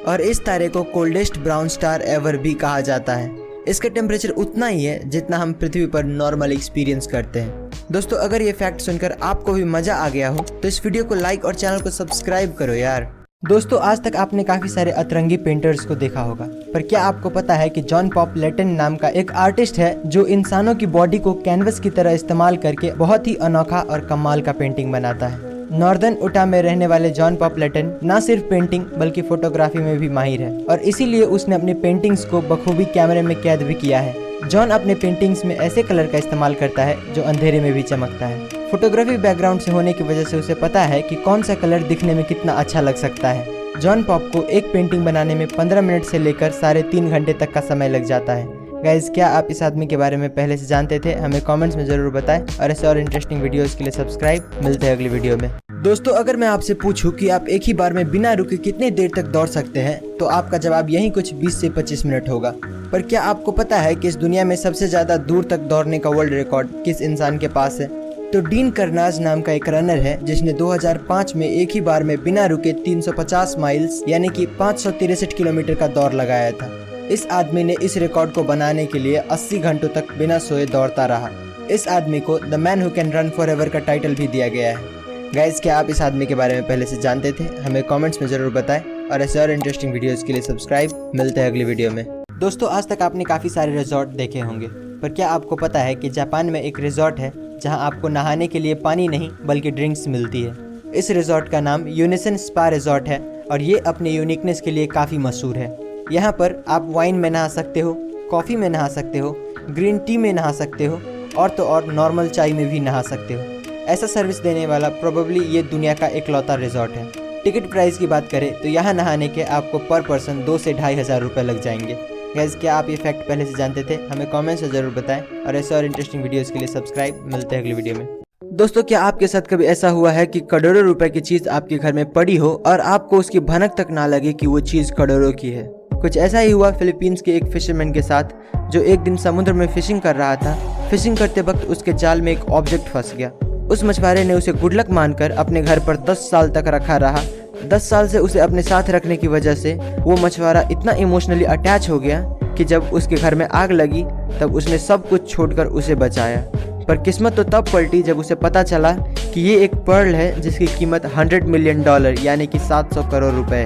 और इस तारे को कोल्डेस्ट ब्राउन स्टार एवर भी कहा जाता है। इसका टेम्परेचर उतना ही है जितना हम पृथ्वी पर नॉर्मल एक्सपीरियंस करते हैं। दोस्तों, अगर ये फैक्ट सुनकर आपको भी मजा आ गया हो तो इस वीडियो को लाइक और चैनल को सब्सक्राइब करो यार। दोस्तों, आज तक आपने काफी सारे अतरंगी पेंटर्स को देखा होगा, पर क्या आपको पता है कि जॉन पॉप लेटन नाम का एक आर्टिस्ट है जो इंसानों की बॉडी को कैनवस की तरह इस्तेमाल करके बहुत ही अनोखा और कमाल का पेंटिंग बनाता है। नॉर्दर्न उटा में रहने वाले जॉन पॉप लेटन न सिर्फ पेंटिंग बल्कि फोटोग्राफी में भी माहिर है और इसीलिए उसने अपनी पेंटिंग्स को बखूबी कैमरे में कैद भी किया है। जॉन अपने पेंटिंग्स में ऐसे कलर का इस्तेमाल करता है जो अंधेरे में भी चमकता है। फोटोग्राफी बैकग्राउंड से होने की वजह से उसे पता है कि कौन सा कलर दिखने में कितना अच्छा लग सकता है। जॉन पॉप को एक पेंटिंग बनाने में 15 मिनट से लेकर 3.5 घंटे तक का समय लग जाता है। गाइज, क्या आप इस आदमी के बारे में पहले से जानते थे? हमें कमेंट्स में जरूर बताएं और ऐसे और इंटरेस्टिंग वीडियोस के लिए सब्सक्राइब। मिलते हैं अगली वीडियो में। दोस्तों, अगर मैं आपसे पूछूं कि आप एक ही बार में बिना रुके कितनी देर तक दौड़ सकते हैं तो आपका जवाब यही कुछ 20 से 25 मिनट होगा। पर क्या आपको पता है कि इस दुनिया में सबसे ज्यादा दूर तक दौड़ने का वर्ल्ड रिकॉर्ड किस इंसान के पास है? तो डीन कर्नाज नाम का एक रनर है जिसने 2005 में एक ही बार में बिना रुके 350 माइल्स यानी कि 563 किलोमीटर का दौड़ लगाया था। इस आदमी ने इस रिकॉर्ड को बनाने के लिए 80 घंटों तक बिना सोए दौड़ता रहा। इस आदमी को the man who can run for ever का टाइटल भी दिया गया है। गाइज, क्या आप इस आदमी के बारे में पहले से जानते थे? हमें कमेंट्स में जरूर बताएं और ऐसे और इंटरेस्टिंग वीडियोस के लिए सब्सक्राइब। मिलते हैं अगली वीडियो में। दोस्तों, आज तक आपने काफ़ी सारे रिजॉर्ट देखे होंगे, पर क्या आपको पता है कि जापान में एक रिजॉर्ट है जहां आपको नहाने के लिए पानी नहीं बल्कि ड्रिंक्स मिलती है। इस रिजॉर्ट का नाम यूनिसन स्पा रिजॉर्ट है और ये अपने यूनिकनेस के लिए काफ़ी मशहूर है। यहाँ पर आप वाइन में नहा सकते हो, कॉफ़ी में नहा सकते हो, ग्रीन टी में नहा सकते हो और तो और नॉर्मल चाय में भी नहा सकते हो। ऐसा सर्विस देने वाला प्रोबेबली ये दुनिया का इकलौता रिजॉर्ट है। टिकट प्राइस की बात करें तो यहाँ नहाने के आपको पर पर्सन 2 से 2,500 रुपये लग जाएंगे। गाइस, क्या आप ये फैक्ट पहले से जानते थे? हमें कमेंट्स में जरूर बताएं और ऐसे और इंटरेस्टिंग वीडियोस के लिए सब्सक्राइब। मिलते हैं अगली वीडियो में। दोस्तों, क्या आपके साथ कभी ऐसा हुआ है कि करोड़ों रुपए की चीज आपके घर में पड़ी हो और आपको उसकी भनक तक ना लगे कि वो चीज करोड़ों की है? कुछ ऐसा ही हुआ फिलीपींस के एक फिशरमैन के साथ जो एक दिन समुद्र में फिशिंग कर रहा था। फिशिंग करते वक्त उसके जाल में एक ऑब्जेक्ट फंस गया। उस मछुआरे ने उसे गुड लक मानकर अपने घर पर 10 साल तक रखा रहा। 10 साल से उसे अपने साथ रखने की वजह से वो मछुआरा इतना इमोशनली अटैच हो गया कि जब उसके घर में आग लगी तब उसने सब कुछ छोड़कर उसे बचाया। पर किस्मत तो तब पलटी जब उसे पता चला कि ये एक पर्ल है जिसकी कीमत $100 मिलियन यानी कि 700 करोड़ रुपए है।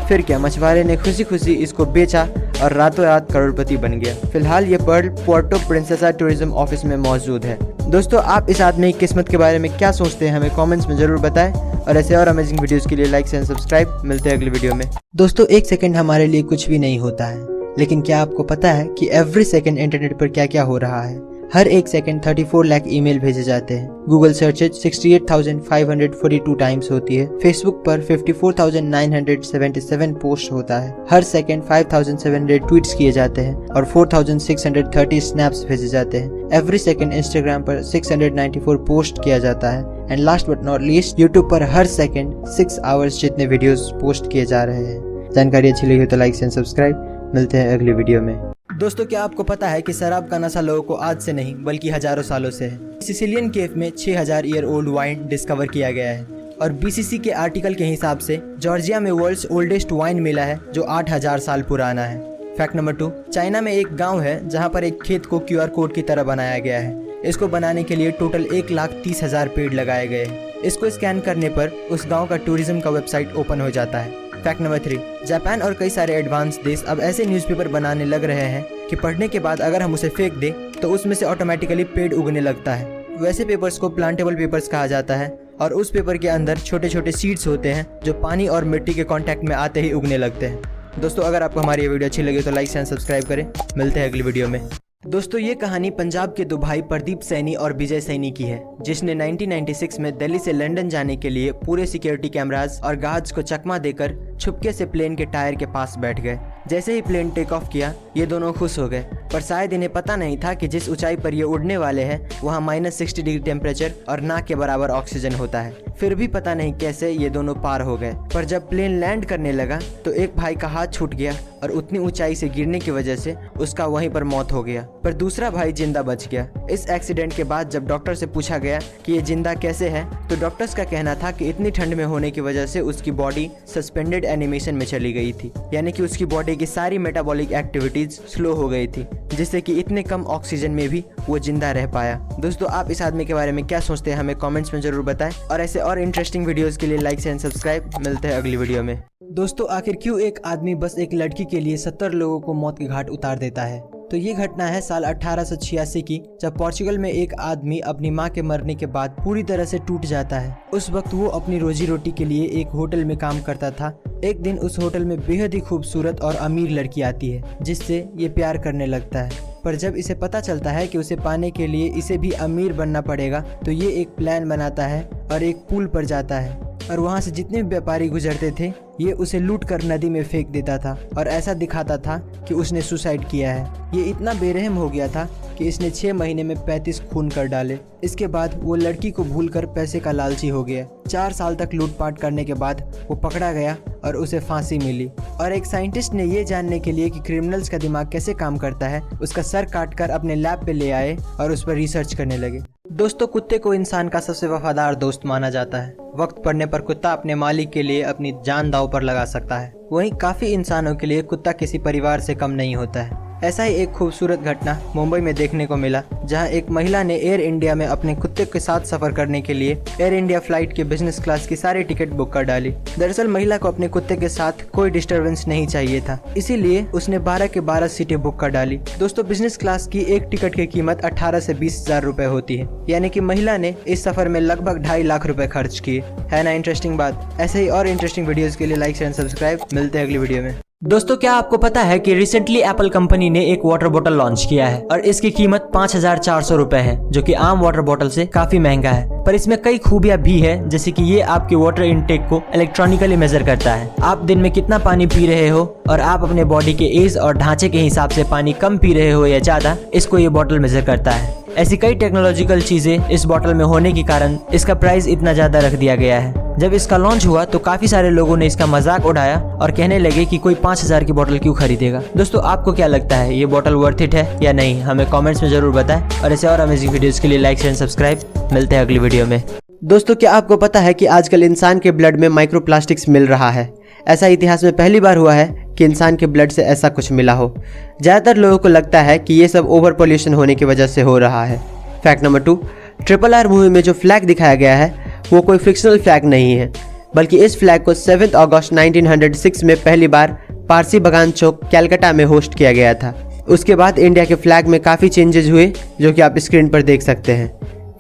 फिर क्या, मछुआरे ने खुशी खुशी इसको बेचा और रातों रात करोड़पति बन गया। फिलहाल ये pearl Puerto Princesa tourism office में मौजूद है। दोस्तों, आप इस आदमी की किस्मत के बारे में क्या सोचते हैं? हमें कमेंट्स में जरूर बताएं और ऐसे और अमेजिंग वीडियोस के लिए लाइक एंड सब्सक्राइब। मिलते हैं अगली वीडियो में। दोस्तों, एक सेकंड हमारे लिए कुछ भी नहीं होता है, लेकिन क्या आपको पता है कि एवरी सेकंड इंटरनेट पर क्या क्या हो रहा है? हर एक सेकंड 34 लाख ईमेल भेजे जाते हैं। गूगल सर्चेज 68,542 टाइम्स होती है। फेसबुक पर 54,977 पोस्ट होता है। हर सेकंड 5,700 ट्वीट्स किए जाते हैं और 4,630 स्नैप्स भेजे जाते हैं। एवरी सेकंड इंस्टाग्राम पर 694 पोस्ट किया जाता है। And last but not least, YouTube पर हर सेकंड 6 आवर्स जितने वीडियोस पोस्ट किए जा रहे हैं। जानकारी अच्छी लगी हो तो लाइक एंड सब्सक्राइब। मिलते हैं अगली वीडियो में। दोस्तों, क्या आपको पता है कि शराब का नशा लोगों को आज से नहीं बल्कि हजारों सालों से है? सिसिलियन केव में 6000 ईयर ओल्ड वाइन डिस्कवर किया गया है और बीसीसी के आर्टिकल के हिसाब से जॉर्जिया में वर्ल्ड्स ओल्डेस्ट वाइन मिला है जो 8000 साल पुराना है। फैक्ट नंबर 2, चाइना में एक गांव है जहां पर एक खेत को QR कोड की तरह बनाया गया है। इसको बनाने के लिए टोटल 1,30,000 पेड़ लगाए गए हैं। इसको स्कैन करने पर उस गाँव का टूरिज्म का वेबसाइट ओपन हो जाता है। फैक्ट नंबर 3, जापान और कई सारे एडवांस देश अब ऐसे न्यूज़पेपर बनाने लग रहे हैं कि पढ़ने के बाद अगर हम उसे फेंक दें तो उसमें से ऑटोमेटिकली पेड़ उगने लगता है। वैसे पेपर्स को प्लांटेबल पेपर्स कहा जाता है और उस पेपर के अंदर छोटे छोटे सीड्स होते हैं जो पानी और मिट्टी के कांटेक्ट में आते ही उगने लगते हैं। दोस्तों, अगर आपको हमारी ये वीडियो अच्छी लगी तो लाइक एंड सब्सक्राइब करें। मिलते हैं अगली वीडियो में। दोस्तों, ये कहानी पंजाब के 2 भाई प्रदीप सैनी और विजय सैनी की है, जिसने 1996 में दिल्ली से लंदन जाने के लिए पूरे सिक्योरिटी कैमरास और गार्ड्स को चकमा देकर छुपके से प्लेन के टायर के पास बैठ गए। जैसे ही प्लेन टेक ऑफ किया ये दोनों खुश हो गए, पर शायद इन्हें पता नहीं था कि जिस ऊंचाई पर ये उड़ने वाले हैं वहाँ -60 डिग्री टेम्परेचर और ना के बराबर ऑक्सीजन होता है। फिर भी पता नहीं कैसे ये दोनों पार हो गए। पर जब प्लेन लैंड करने लगा तो एक भाई का हाथ छूट गया और उतनी ऊंचाई से गिरने की वजह से उसका वहीं पर मौत हो गया, पर दूसरा भाई जिंदा बच गया। इस एक्सीडेंट के बाद जब डॉक्टर से पूछा गया कि ये जिंदा कैसे है, तो डॉक्टर्स का कहना था कि इतनी ठंड में होने की वजह से उसकी बॉडी सस्पेंडेड एनिमेशन में चली गई थी, यानी कि उसकी बॉडी की सारी मेटाबॉलिक एक्टिविटीज स्लो हो गई थी, जिससे कि इतने कम ऑक्सीजन में भी वो जिंदा रह पाया। दोस्तों, आप इस आदमी के बारे में क्या सोचते हैं हमें कमेंट्स में जरूर बताएं, और ऐसे और इंटरेस्टिंग वीडियोस के लिए लाइक शेयर एंड सब्सक्राइब। मिलते हैं अगली वीडियो में। दोस्तों, आखिर क्यों एक आदमी बस एक लड़की के लिए 70 लोगों को मौत के घाट उतार देता है? तो ये घटना है साल 1886 की, जब पोर्चुगल में एक आदमी अपनी मां के मरने के बाद पूरी तरह से टूट जाता है। उस वक्त वो अपनी रोजी रोटी के लिए एक होटल में काम करता था। एक दिन उस होटल में बेहद ही खूबसूरत और अमीर लड़की आती है, जिससे ये प्यार करने लगता है। पर जब इसे पता चलता है कि उसे पाने के लिए इसे भी अमीर बनना पड़ेगा, तो ये एक प्लान बनाता है और एक पुल पर जाता है, और वहाँ से जितने भी व्यापारी गुजरते थे ये उसे लूट कर नदी में फेंक देता था और ऐसा दिखाता था कि उसने सुसाइड किया है। ये इतना बेरहम हो गया था कि इसने 6 महीने में 35 खून कर डाले। इसके बाद वो लड़की को भूलकर पैसे का लालची हो गया। 4 साल तक लूटपाट करने के बाद वो पकड़ा गया और उसे फांसी मिली। और एक साइंटिस्ट ने ये जानने के लिए कि क्रिमिनल्स का दिमाग कैसे काम करता है, उसका सर काटकर अपने लैब पे ले आए और उस पर रिसर्च करने लगे। दोस्तों, कुत्ते को इंसान का सबसे वफादार दोस्त माना जाता है। वक्त पड़ने पर कुत्ता अपने मालिक के लिए अपनी जान दांव पर लगा सकता है। वहीं काफी इंसानों के लिए कुत्ता किसी परिवार से कम नहीं होता है। ऐसा ही एक खूबसूरत घटना मुंबई में देखने को मिला, जहां एक महिला ने एयर इंडिया में अपने कुत्ते के साथ सफर करने के लिए एयर इंडिया फ्लाइट के बिजनेस क्लास की सारी टिकट बुक कर डाली। दरअसल महिला को अपने कुत्ते के साथ कोई डिस्टरबेंस नहीं चाहिए था, इसीलिए उसने 12 के 12 सीटें बुक कर डाली। दोस्तों, बिजनेस क्लास की एक टिकट की कीमत 18 से 20 हजार रुपए होती है, यानी कि महिला ने इस सफर में लगभग 2.5 लाख रुपए खर्च किए। है ना इंटरेस्टिंग बात? ऐसे ही और इंटरेस्टिंग वीडियोस के लिए लाइक शेयर एंड सब्सक्राइब। मिलते हैं अगली वीडियो में। दोस्तों, क्या आपको पता है कि रिसेंटली एप्पल कंपनी ने एक वाटर बोतल लॉन्च किया है और इसकी कीमत 5400 रुपए है, जो कि आम वाटर बोतल से काफी महंगा है। पर इसमें कई खूबियां भी है, जैसे कि ये आपके वाटर इनटेक को इलेक्ट्रॉनिकली मेजर करता है। आप दिन में कितना पानी पी रहे हो और आप अपने बॉडी के एज और ढांचे के हिसाब से पानी कम पी रहे हो या ज्यादा, इसको ये बोतल मेजर करता है। ऐसी कई टेक्नोलॉजिकल चीजें इस बोतल में होने के कारण इसका प्राइस इतना ज्यादा रख दिया गया है। जब इसका लॉन्च हुआ तो काफी सारे लोगों ने इसका मजाक उड़ाया और कहने लगे कि कोई 5000 की बोतल क्यों खरीदेगा। दोस्तों, आपको क्या लगता है, ये बोतल वर्थ इट है या नहीं? हमें कमेंट्स में जरूर बताएं, और ऐसे और अमेजिंग वीडियोस के लिए लाइक शेयर सब्सक्राइब। मिलते हैं अगली वीडियो में। दोस्तों, क्या आपको पता है कि आजकल इंसान के ब्लड में माइक्रोप्लास्टिक्स मिल रहा है? ऐसा इतिहास में पहली बार हुआ है कि इंसान के ब्लड से ऐसा कुछ मिला हो। ज़्यादातर लोगों को लगता है कि ये सब ओवर पोल्यूशन होने की वजह से हो रहा है। फैक्ट नंबर 2, RRR मूवी में जो फ्लैग दिखाया गया है वो कोई फिक्शनल फ्लैग नहीं है, बल्कि इस फ्लैग को 7 अगस्त 1906 में पहली बार पारसी बगान चौक कैलकाटा में होस्ट किया गया था। उसके बाद इंडिया के फ्लैग में काफ़ी चेंजेस हुए, जो कि आप स्क्रीन पर देख सकते हैं।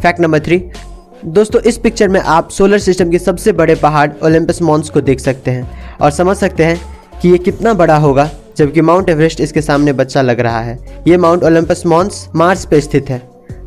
फैक्ट नंबर 3, दोस्तों, इस पिक्चर में आप सोलर सिस्टम के सबसे बड़े पहाड़ ओलंपस मॉन्स को देख सकते हैं और समझ सकते हैं कि ये कितना बड़ा होगा, जबकि माउंट एवरेस्ट इसके सामने बच्चा लग रहा है। ये माउंट ओलंपस मॉन्स मार्स पे स्थित है।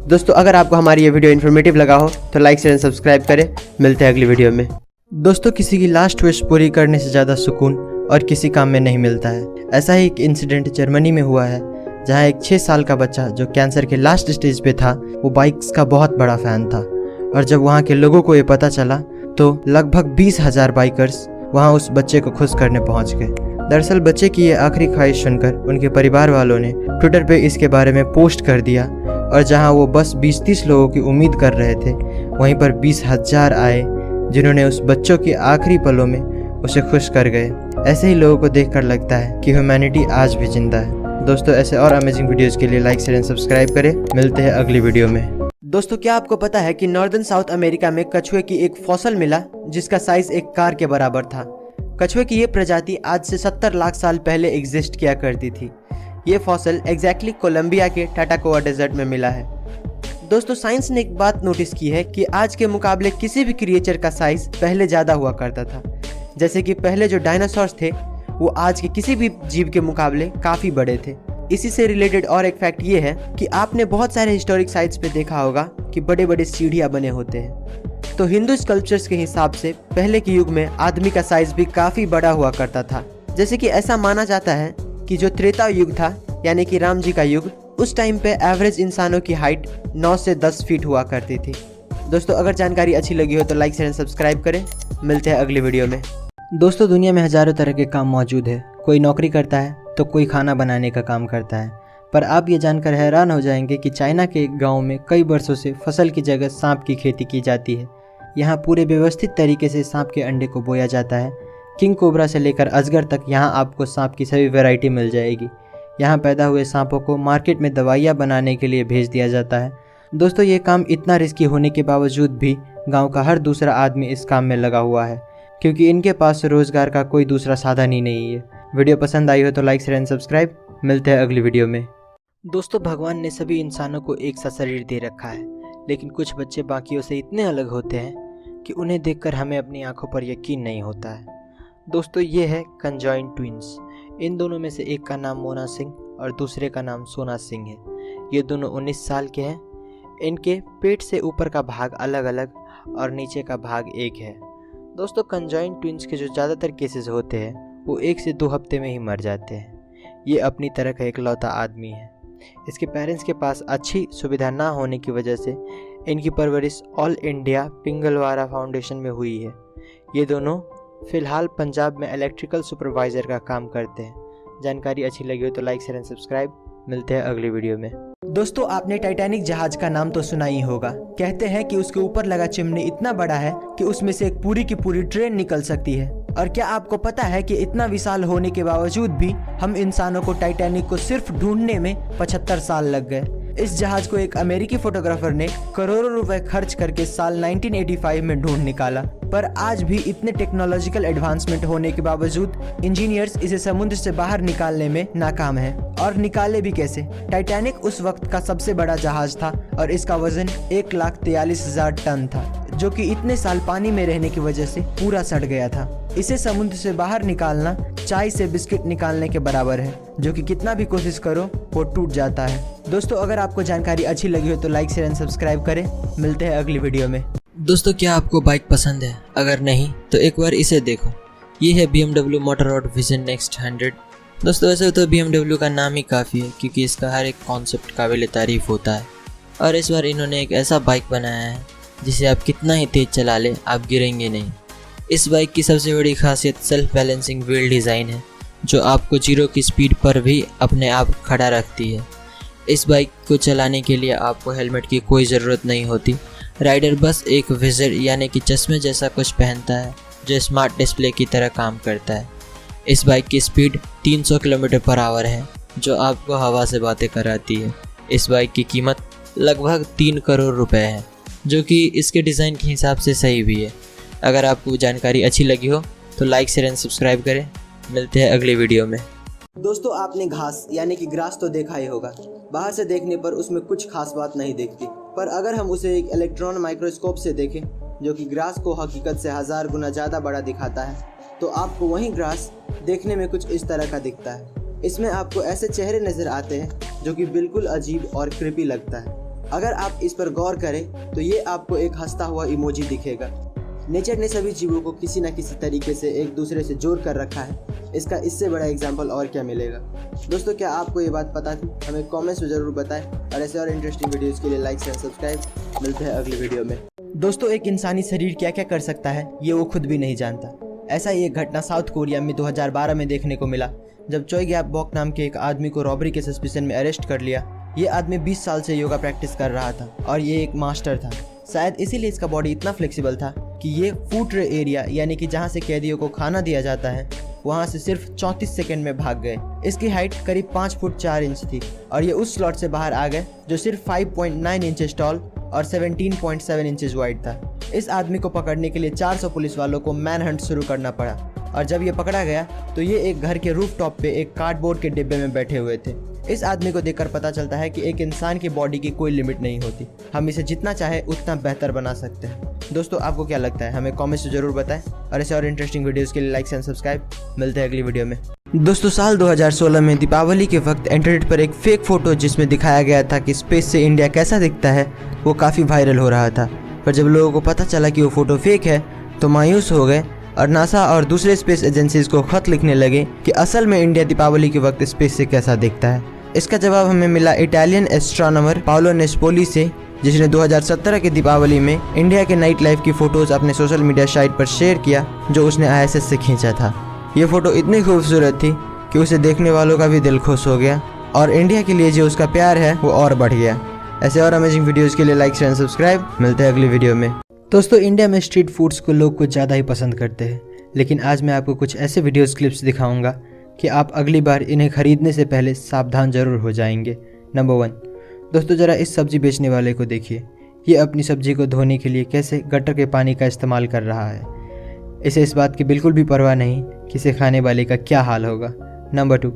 दोस्तों, अगर आपको हमारी ये वीडियो इन्फॉर्मेटिव लगा हो तो लाइक शेयर एंड सब्सक्राइब करें। मिलते हैं अगली वीडियो में। दोस्तों, किसी की लास्ट विश पूरी करने से ज़्यादा सुकून और किसी काम में नहीं मिलता है। ऐसा ही एक इंसिडेंट जर्मनी में हुआ है, जहां एक 6 साल का बच्चा जो कैंसर के लास्ट स्टेज पे था, वो बाइक्स का बहुत बड़ा फ़ैन था। और जब वहाँ के लोगों को ये पता चला तो लगभग 20,000 बाइकर्स वहाँ उस बच्चे को खुश करने पहुँच गए। दरअसल बच्चे की ये आखिरी ख्वाहिश सुनकर उनके परिवार वालों ने ट्विटर पे इसके बारे में पोस्ट कर दिया, और जहां वो बस 20-30 लोगों की उम्मीद कर रहे थे, वहीं पर 20,000 आए, जिन्होंने उस बच्चों के आखिरी पलों में उसे खुश कर गए। ऐसे ही लोगों को देखकर लगता है कि ह्यूमैनिटी आज भी जिंदा है। दोस्तों, ऐसे और अमेजिंग वीडियोस के लिए लाइक शेयर एंड सब्सक्राइब करें। मिलते हैं अगली वीडियो में। दोस्तों, क्या आपको पता है कि नॉर्दर्न साउथ अमेरिका में कछुए की एक फॉसल मिला जिसका साइज एक कार के बराबर था। कछुए की ये प्रजाति आज से 70 लाख साल पहले एग्जिस्ट किया करती थी। ये फॉसल एग्जैक्टली कोलंबिया के टाटाकोआ डेजर्ट में मिला है। दोस्तों, साइंस ने एक बात नोटिस की है कि आज के मुकाबले किसी भी क्रिएचर का साइज पहले ज़्यादा हुआ करता था। जैसे कि पहले जो डायनासोर्स थे वो आज के किसी भी जीव के मुकाबले काफ़ी बड़े थे। इसी से रिलेटेड और एक फैक्ट ये है कि आपने बहुत सारे हिस्टोरिक साइट्स पे देखा होगा कि बड़े बड़े सीढ़ियाँ बने होते हैं। तो हिंदू स्कल्पचर्स के हिसाब से पहले के युग में आदमी का साइज भी काफ़ी बड़ा हुआ करता था। जैसे कि ऐसा माना जाता है कि जो त्रेता युग था यानी कि राम जी का युग, उस टाइम पे एवरेज इंसानों की हाइट 9 से 10 फीट हुआ करती थी। दोस्तों अगर जानकारी अच्छी लगी हो तो लाइक शेयर एंड सब्सक्राइब करें। मिलते हैं अगली वीडियो में। दोस्तों दुनिया में हज़ारों तरह के काम मौजूद है। कोई नौकरी करता है तो कोई खाना बनाने का काम करता है। पर आप ये जानकर हैरान हो जाएंगे कि चाइना के एक गाँव में कई वर्षों से फसल की जगह सांप की खेती की जाती है। यहाँ पूरे व्यवस्थित तरीके से सांप के अंडे को बोया जाता है। किंग कोबरा से लेकर अजगर तक यहाँ आपको सांप की सभी वैरायटी मिल जाएगी। यहाँ पैदा हुए सांपों को मार्केट में दवाइयाँ बनाने के लिए भेज दिया जाता है। दोस्तों ये काम इतना रिस्की होने के बावजूद भी गांव का हर दूसरा आदमी इस काम में लगा हुआ है, क्योंकि इनके पास रोज़गार का कोई दूसरा साधन ही नहीं है। वीडियो पसंद आई हो तो लाइक शेयर एंड सब्सक्राइब। मिलते हैं अगली वीडियो में। दोस्तों भगवान ने सभी इंसानों को एक सा शरीर दे रखा है, लेकिन कुछ बच्चे बाकियों से इतने अलग होते हैं कि उन्हें देखकर हमें अपनी आंखों पर यकीन नहीं होता है। दोस्तों ये है कंजॉइंट ट्विंस। इन दोनों में से एक का नाम मोना सिंह और दूसरे का नाम सोना सिंह है। ये दोनों 19 साल के हैं। इनके पेट से ऊपर का भाग अलग अलग और नीचे का भाग एक है। दोस्तों कंजॉइंट ट्विंस के जो ज़्यादातर केसेस होते हैं वो 1 से 2 हफ्ते में ही मर जाते हैं। ये अपनी तरह का इकलौता आदमी है। इसके पेरेंट्स के पास अच्छी सुविधा ना होने की वजह से इनकी परवरिश ऑल इंडिया पिंगलवारा फाउंडेशन में हुई है। ये दोनों फ़िलहाल पंजाब में इलेक्ट्रिकल सुपरवाइज़र का काम करते हैं। जानकारी अच्छी लगी हो तो लाइक शेयर एंड सब्सक्राइब। मिलते हैं अगली वीडियो में। दोस्तों आपने टाइटैनिक जहाज का नाम तो सुना ही होगा। कहते हैं कि उसके ऊपर लगा चिमनी इतना बड़ा है कि उसमें से एक पूरी की पूरी ट्रेन निकल सकती है। और क्या आपको पता है कि इतना विशाल होने के बावजूद भी हम इंसानों को टाइटैनिक को सिर्फ ढूंढने में 75 साल लग गए। इस जहाज को एक अमेरिकी फोटोग्राफर ने करोड़ों रुपए खर्च करके साल 1985 में ढूंढ निकाला। पर आज भी इतने टेक्नोलॉजिकल एडवांसमेंट होने के बावजूद इंजीनियर्स इसे समुद्र से बाहर निकालने में नाकाम हैं। और निकाले भी कैसे? टाइटैनिक उस वक्त का सबसे बड़ा जहाज था और इसका वजन 1,43,000 टन था, जो कि इतने साल पानी में रहने की वजह से पूरा सड़ गया था। इसे समुद्र से बाहर निकालना चाय से बिस्किट निकालने के बराबर है, जो कि कितना भी कोशिश करो वो टूट जाता है। दोस्तों अगर आपको जानकारी अच्छी लगी हो तो लाइक शेयर एंड सब्सक्राइब करें। मिलते हैं अगली वीडियो में। दोस्तों क्या आपको बाइक पसंद है? अगर नहीं तो एक बार इसे देखो। ये है BMW मोटरॉड विजन नेक्स्ट 100। दोस्तों वैसे तो BMW का नाम ही काफ़ी है, क्योंकि इसका हर एक कॉन्सेप्ट काबिल तारीफ़ होता है। और इस बार इन्होंने एक ऐसा बाइक बनाया है जिसे आप कितना ही तेज़ चला लें आप गिरेंगे नहीं। इस बाइक की सबसे बड़ी खासियत सेल्फ बैलेंसिंग व्हील डिज़ाइन है, जो आपको 0 की स्पीड पर भी अपने आप खड़ा रखती है। इस बाइक को चलाने के लिए आपको हेलमेट की कोई ज़रूरत नहीं होती। राइडर बस एक विज़र यानी कि चश्मे जैसा कुछ पहनता है, जो स्मार्ट डिस्प्ले की तरह काम करता है। इस बाइक की स्पीड 300 किलोमीटर/आवर है, जो आपको हवा से बातें कराती है। इस बाइक की कीमत लगभग 3 करोड़ रुपए है, जो कि इसके डिज़ाइन के हिसाब से सही भी है। अगर आपको जानकारी अच्छी लगी हो तो लाइक शेयर एंड सब्सक्राइब करें। मिलते हैं अगली वीडियो में। दोस्तों आपने घास यानी कि ग्रास तो देखा ही होगा। बाहर से देखने पर उसमें कुछ खास बात नहीं दिखती, पर अगर हम उसे एक इलेक्ट्रॉन माइक्रोस्कोप से देखें, जो कि ग्रास को हकीकत से 1000 गुना ज़्यादा बड़ा दिखाता है, तो आपको वही ग्रास देखने में कुछ इस तरह का दिखता है। इसमें आपको ऐसे चेहरे नज़र आते हैं जो कि बिल्कुल अजीब और क्रिपी लगता है। अगर आप इस पर गौर करें तो ये आपको एक हंसता हुआ इमोजी दिखेगा। नेचर ने सभी जीवों को किसी न किसी तरीके से एक दूसरे से जोड़ कर रखा है। इसका इससे बड़ा एग्जाम्पल और क्या मिलेगा? दोस्तों क्या आपको ये बात पता थी? हमें कमेंट्स में ज़रूर बताएं और ऐसे और इंटरेस्टिंग वीडियोज़ के लिए लाइक शेयर सब्सक्राइब। मिलते हैं अगली वीडियो में। दोस्तों एक इंसानी शरीर क्या क्या कर सकता है ये वो खुद भी नहीं जानता। ऐसा ही एक घटना साउथ कोरिया में 2012 में देखने को मिला, जब चोय गैप बॉक नाम के एक आदमी को रॉबरी के सस्पिशन में अरेस्ट कर लिया। ये आदमी 20 साल से योगा प्रैक्टिस कर रहा था और ये एक मास्टर था। शायद इसीलिए इसका बॉडी इतना फ्लेक्सिबल था कि ये फूड ट्रे एरिया यानी कि जहाँ से कैदियों को खाना दिया जाता है, वहाँ से सिर्फ 34 सेकंड में भाग गए। इसकी हाइट करीब 5 फुट 4 इंच थी और ये उस स्लॉट से बाहर आ गए जो सिर्फ 5.9 इंचेस टॉल और 17.7 इंचेस वाइड था। इस आदमी को पकड़ने के लिए 400 पुलिस वालों को मैन हंट शुरू करना पड़ा और जब ये पकड़ा गया तो ये एक घर के रूफ टॉप पे एक कार्डबोर्ड के डिब्बे में बैठे हुए थे। इस आदमी को देखकर पता चलता है कि एक इंसान की बॉडी की कोई लिमिट नहीं होती, हम इसे जितना चाहे उतना बेहतर बना सकते हैं। दोस्तों आपको क्या लगता है? हमें कमेंट्स में जरूर बताएं और ऐसे और इंटरेस्टिंग वीडियोस के लिए लाइक एंड सब्सक्राइब। मिलते हैं अगली वीडियो में। दोस्तों साल 2016 में दीपावली के वक्त इंटरनेट पर एक फेक फोटो जिसमें दिखाया गया था कि स्पेस से इंडिया कैसा दिखता है, वो काफ़ी वायरल हो रहा था। पर जब लोगों को पता चला कि वो फोटो फेक है तो मायूस हो गए और नासा और दूसरे स्पेस एजेंसीज को खत लिखने लगे कि असल में इंडिया दीपावली के वक्त स्पेस से कैसा दिखता है। इसका जवाब हमें मिला इटालियन एस्ट्रोनॉमर पाओलो नेस्पोली से, जिसने 2017 के दीपावली में इंडिया के नाइट लाइफ की फ़ोटोज़ अपने सोशल मीडिया साइट पर शेयर किया, जो उसने ISS से खींचा था। ये फ़ोटो इतनी खूबसूरत थी कि उसे देखने वालों का भी दिल खुश हो गया और इंडिया के लिए जो उसका प्यार है वो और बढ़ गया। ऐसे और अमेजिंग वीडियोज़ के लिए लाइक शेयर एंड सब्सक्राइब। मिलते हैं अगली वीडियो में। दोस्तों, इंडिया में स्ट्रीट फूड्स को लोग कुछ ज़्यादा ही पसंद करते हैं, लेकिन आज मैं आपको कुछ ऐसे वीडियोज़ क्लिप्स दिखाऊंगा कि आप अगली बार इन्हें खरीदने से पहले सावधान जरूर हो जाएंगे। नंबर 1, दोस्तों ज़रा इस सब्ज़ी बेचने वाले को देखिए। ये अपनी सब्ज़ी को धोने के लिए कैसे गटर के पानी का इस्तेमाल कर रहा है। इसे इस बात की बिल्कुल भी परवाह नहीं कि इसे खाने वाले का क्या हाल होगा। नंबर 2,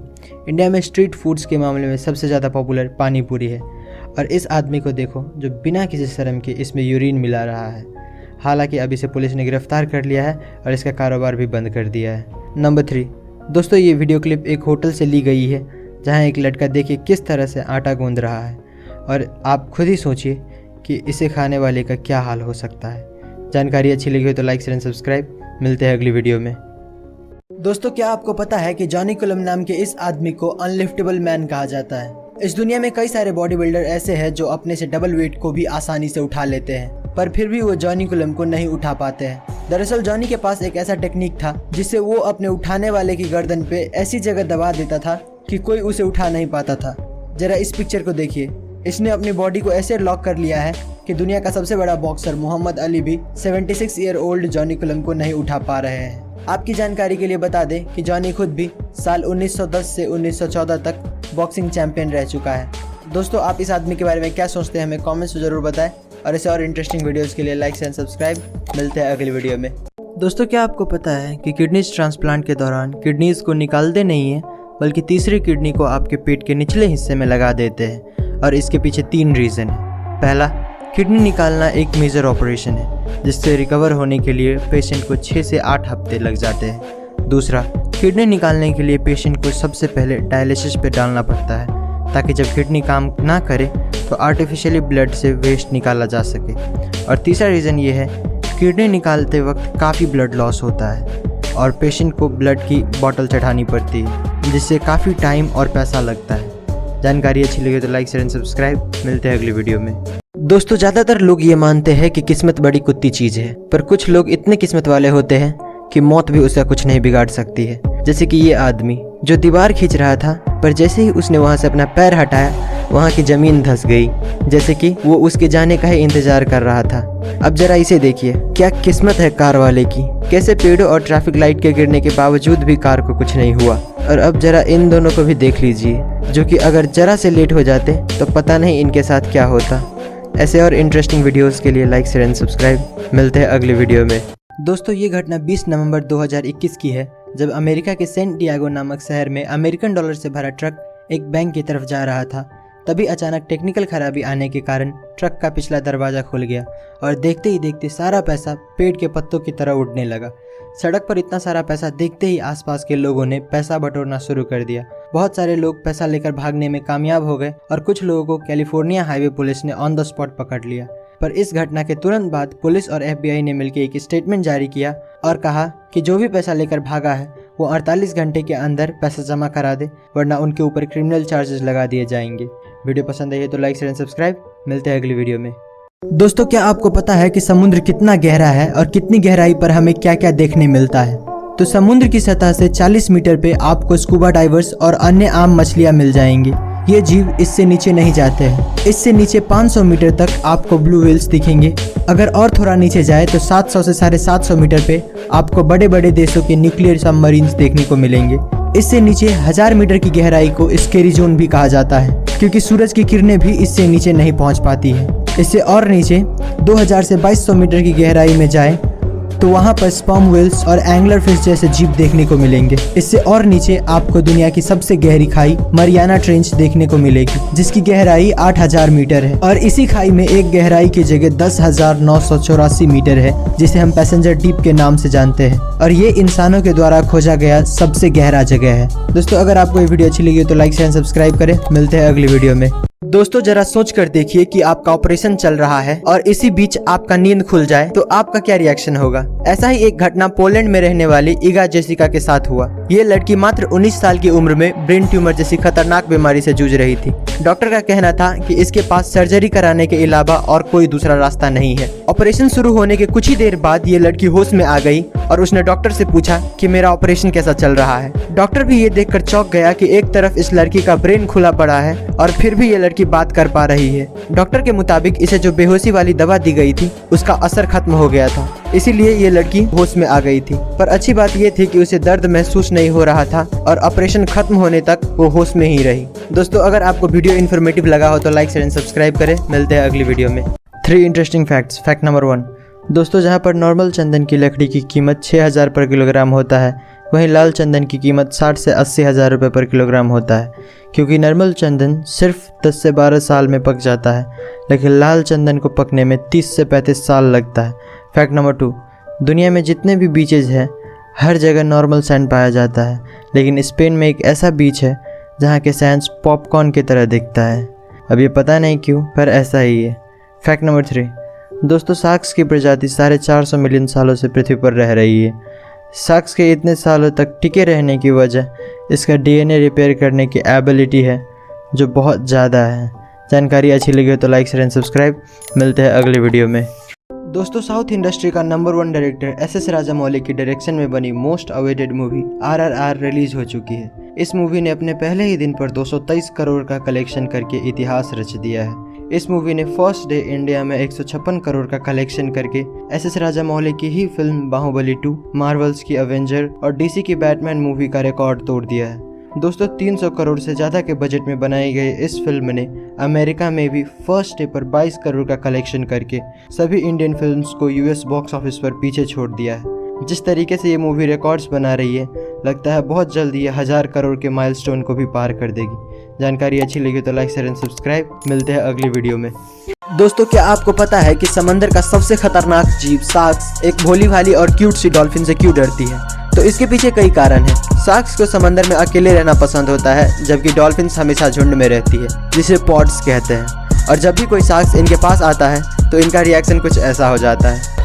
इंडिया में स्ट्रीट फूड्स के मामले में सबसे ज़्यादा पॉपुलर पानी पूरी है, और इस आदमी को देखो जो बिना किसी शर्म के इसमें यूरिन मिला रहा है। हालांकि अब इसे पुलिस ने गिरफ्तार कर लिया है और इसका कारोबार भी बंद कर दिया है। नंबर 3, दोस्तों ये वीडियो क्लिप एक होटल से ली गई है, जहां एक लड़का देखिए किस तरह से आटा गूंद रहा है, और आप खुद ही सोचिए कि इसे खाने वाले का क्या हाल हो सकता है। जानकारी अच्छी लगी हो तो लाइक शेयर एंड सब्सक्राइब। मिलते हैं अगली वीडियो में। दोस्तों, क्या आपको पता है कि जॉनी कुलम नाम के इस आदमी को अनलिफ्टेबल मैन कहा जाता है। इस दुनिया में कई सारे बॉडी बिल्डर ऐसे हैं जो अपने से डबल वेट को भी आसानी से उठा लेते हैं, पर फिर भी वो जॉनी कुलम को नहीं उठा पाते हैं। दरअसल जॉनी के पास एक ऐसा टेक्निक था जिससे वो अपने उठाने वाले की गर्दन पे ऐसी जगह दबा देता था कि कोई उसे उठा नहीं पाता था। जरा इस पिक्चर को देखिए। इसने अपनी बॉडी को ऐसे लॉक कर लिया है कि दुनिया का सबसे बड़ा बॉक्सर मोहम्मद अली भी 76 ईयर ओल्ड जॉनी कुलम को नहीं उठा पा रहे हैं। आपकी जानकारी के लिए बता दें कि जॉनी खुद भी साल 1910 से 1914 तक बॉक्सिंग चैंपियन रह चुका है। दोस्तों, आप इस आदमी के बारे में क्या सोचते हैं हमें कमेंट्स में ज़रूर बताएं, और ऐसे और इंटरेस्टिंग वीडियोस के लिए लाइक एंड सब्सक्राइब। मिलते हैं अगली वीडियो में। दोस्तों, क्या आपको पता है कि किडनीज ट्रांसप्लांट के दौरान किडनीज को निकालते नहीं हैं, बल्कि तीसरी किडनी को आपके पेट के निचले हिस्से में लगा देते हैं, और इसके पीछे 3 रीज़न है। पहला, किडनी निकालना एक मेजर ऑपरेशन है जिससे रिकवर होने के लिए पेशेंट को 6 से 8 हफ्ते लग जाते हैं। दूसरा, किडनी निकालने के लिए पेशेंट को सबसे पहले डायलिसिस पे डालना पड़ता है, ताकि जब किडनी काम ना करे तो आर्टिफिशियली ब्लड से वेस्ट निकाला जा सके। और तीसरा रीज़न ये है, किडनी निकालते वक्त काफ़ी ब्लड लॉस होता है और पेशेंट को ब्लड की बोतल चढ़ानी पड़ती है, जिससे काफ़ी टाइम और पैसा लगता है। जानकारी अच्छी लगी तो लाइक शेयर एंड सब्सक्राइब। मिलते हैं अगली वीडियो में। दोस्तों, ज़्यादातर लोग ये मानते हैं कि किस्मत बड़ी कुत्ती चीज़ है, पर कुछ लोग इतने किस्मत वाले होते हैं कि मौत भी उसका कुछ नहीं बिगाड़ सकती है। जैसे कि ये आदमी जो दीवार खींच रहा था, पर जैसे ही उसने वहाँ से अपना पैर हटाया वहाँ की ज़मीन धंस गई, जैसे कि वो उसके जाने का ही इंतज़ार कर रहा था। अब जरा इसे देखिए, क्या किस्मत है कार वाले की। कैसे पेड़ों और ट्रैफिक लाइट के गिरने के बावजूद भी कार को कुछ नहीं हुआ। और अब जरा इन दोनों को भी देख लीजिए, जो कि अगर जरा से लेट हो जाते तो पता नहीं इनके साथ क्या होता। ऐसे और इंटरेस्टिंग वीडियोस के लिए लाइक शेयर एंड सब्सक्राइब। मिलते हैं अगली वीडियो में। दोस्तों, ये घटना 20 नवंबर 2021 की है, जब अमेरिका के सेंट डिएगो नामक शहर में अमेरिकन डॉलर से भरा ट्रक एक बैंक की तरफ जा रहा था। तभी अचानक टेक्निकल खराबी आने के कारण ट्रक का पिछला दरवाज़ा खुल गया और देखते ही देखते सारा पैसा पेड़ के पत्तों की तरह उड़ने लगा। सड़क पर इतना सारा पैसा देखते ही आसपास के लोगों ने पैसा बटोरना शुरू कर दिया। बहुत सारे लोग पैसा लेकर भागने में कामयाब हो गए और कुछ लोगों को कैलिफोर्निया हाईवे पुलिस ने ऑन द स्पॉट पकड़ लिया। पर इस घटना के तुरंत बाद पुलिस और FBI ने मिलकर एक स्टेटमेंट जारी किया और कहा कि जो भी पैसा लेकर भागा है वो 48 घंटे के अंदर पैसा जमा करा दे, वरना उनके ऊपर क्रिमिनल चार्जेस लगा दिए जाएंगे। वीडियो पसंद आई तो लाइक शेयर एंड सब्सक्राइब। मिलते हैं अगली वीडियो में। दोस्तों, क्या आपको पता है कि समुद्र कितना गहरा है और कितनी गहराई पर हमें क्या क्या देखने मिलता है? तो समुद्र की सतह से 40 मीटर पे आपको स्कूबा डाइवर्स और अन्य आम मछलियां मिल जाएंगी। ये जीव इससे नीचे नहीं जाते हैं। इससे नीचे 500 मीटर तक आपको ब्लू व्हेल्स दिखेंगे। अगर और थोड़ा नीचे जाए तो 700 से 750 मीटर पे आपको बड़े बड़े देशों के न्यूक्लियर सबमरीन्स देखने को मिलेंगे। इससे नीचे 1000 मीटर की गहराई को स्केरी जोन भी कहा जाता है, क्योंकि सूरज की किरणें भी इससे नीचे नहीं पहुंच पाती है। इससे और नीचे 2000 से 2200 मीटर की गहराई में जाए तो वहाँ पर स्पर्म व्हेल्स और एंगलर फिश जैसे जीव देखने को मिलेंगे। इससे और नीचे आपको दुनिया की सबसे गहरी खाई मरियाना ट्रेंच देखने को मिलेगी, जिसकी गहराई 8000 मीटर है। और इसी खाई में एक गहराई की जगह 10,984 मीटर है, जिसे हम पैसेंजर डीप के नाम से जानते हैं। और ये इंसानों के द्वारा खोजा गया सबसे गहरा जगह है। दोस्तों, अगर आपको ये वीडियो अच्छी लगी तो लाइक शेयर सब्सक्राइब करें। मिलते हैं अगली वीडियो में। दोस्तों जरा सोच कर देखिए कि आपका ऑपरेशन चल रहा है और इसी बीच आपका नींद खुल जाए तो आपका क्या रिएक्शन होगा। ऐसा ही एक घटना पोलैंड में रहने वाली इगा जेसिका के साथ हुआ। ये लड़की मात्र 19 साल की उम्र में ब्रेन ट्यूमर जैसी खतरनाक बीमारी से जूझ रही थी। डॉक्टर का कहना था कि इसके पास सर्जरी कराने के अलावा और कोई दूसरा रास्ता नहीं है। ऑपरेशन शुरू होने के कुछ ही देर बाद ये लड़की होश में आ गई और उसने डॉक्टर से पूछा कि मेरा ऑपरेशन कैसा चल रहा है। डॉक्टर भी ये देखकर चौंक गया कि एक तरफ इस लड़की का ब्रेन खुला पड़ा है और फिर भी ये लड़की बात कर पा रही है। डॉक्टर के मुताबिक इसे जो बेहोशी वाली दवा दी गई थी उसका असर खत्म हो गया था, इसीलिए ये लड़की होश में आ गई थी। पर अच्छी बात ये थी कि उसे दर्द महसूस नहीं हो रहा था और ऑपरेशन खत्म होने तक वो होश में ही रही। दोस्तों अगर आपको वीडियो इन्फॉर्मेटिव लगा हो तो लाइक शेयर एंड सब्सक्राइब करें। मिलते हैं अगली वीडियो में। 3 इंटरेस्टिंग फैक्ट्स। Fact number 1। दोस्तों जहाँ पर नॉर्मल चंदन की लकड़ी की कीमत 6000 पर किलोग्राम होता है, वहीं लाल चंदन की कीमत 60 से 80 हज़ार रुपये पर किलोग्राम होता है, क्योंकि नॉर्मल चंदन सिर्फ 10 से 12 साल में पक जाता है, लेकिन लाल चंदन को पकने में 30 से 35 साल लगता है। Fact number 2। दुनिया में जितने भी बीचेज हैं हर जगह नॉर्मल सैंड पाया जाता है, लेकिन स्पेन में एक ऐसा बीच है जहाँ के सैंड पॉपकॉर्न की तरह दिखता है। अब ये पता नहीं क्यों, पर ऐसा ही है। Fact number 3। दोस्तों शार्क्स की प्रजाति 450 मिलियन सालों से पृथ्वी पर रह रही है। शार्क्स के इतने सालों तक टिके रहने की वजह इसका डीएनए रिपेयर करने की एबिलिटी है, जो बहुत ज़्यादा है। जानकारी अच्छी लगी हो तो लाइक शेयर एंड सब्सक्राइब। मिलते हैं अगली वीडियो में। दोस्तों साउथ इंडस्ट्री का नंबर 1 डायरेक्टर एस.एस. राजामौली की डायरेक्शन में बनी most awaited movie RRR release हो चुकी है। इस मूवी ने अपने पहले ही दिन पर 223 करोड़ का कलेक्शन करके इतिहास रच दिया है। इस मूवी ने फर्स्ट डे इंडिया में 156 करोड़ का कलेक्शन करके एस.एस. राजामौली की ही फिल्म बाहुबली 2, मार्वल्स की अवेंजर और डीसी की बैटमैन मूवी का रिकॉर्ड तोड़ दिया है। दोस्तों 300 करोड़ से ज़्यादा के बजट में बनाई गई इस फिल्म ने अमेरिका में भी फर्स्ट डे पर 22 करोड़ का कलेक्शन करके सभी इंडियन फिल्म्स को यूएस बॉक्स ऑफिस पर पीछे छोड़ दिया है। जिस तरीके से ये मूवी रिकॉर्ड्स बना रही है, लगता है बहुत जल्द ये 1000 करोड़ के माइलस्टोन को भी पार कर देगी। जानकारी अच्छी लगी तो लाइक शेयर एंड सब्सक्राइब। मिलते हैं अगली वीडियो में। दोस्तों क्या आपको पता है कि समंदर का सबसे खतरनाक जीव शार्क्स एक भोली भाली और क्यूट सी डॉल्फिन से क्यों डरती है? तो इसके पीछे कई कारण हैं। शार्क्स को समंदर में अकेले रहना पसंद होता है, जबकि डॉल्फिन्स हमेशा झुंड में रहती है, जिसे पॉड्स कहते हैं। और जब भी कोई शार्क्स इनके पास आता है तो इनका रिएक्शन कुछ ऐसा हो जाता है।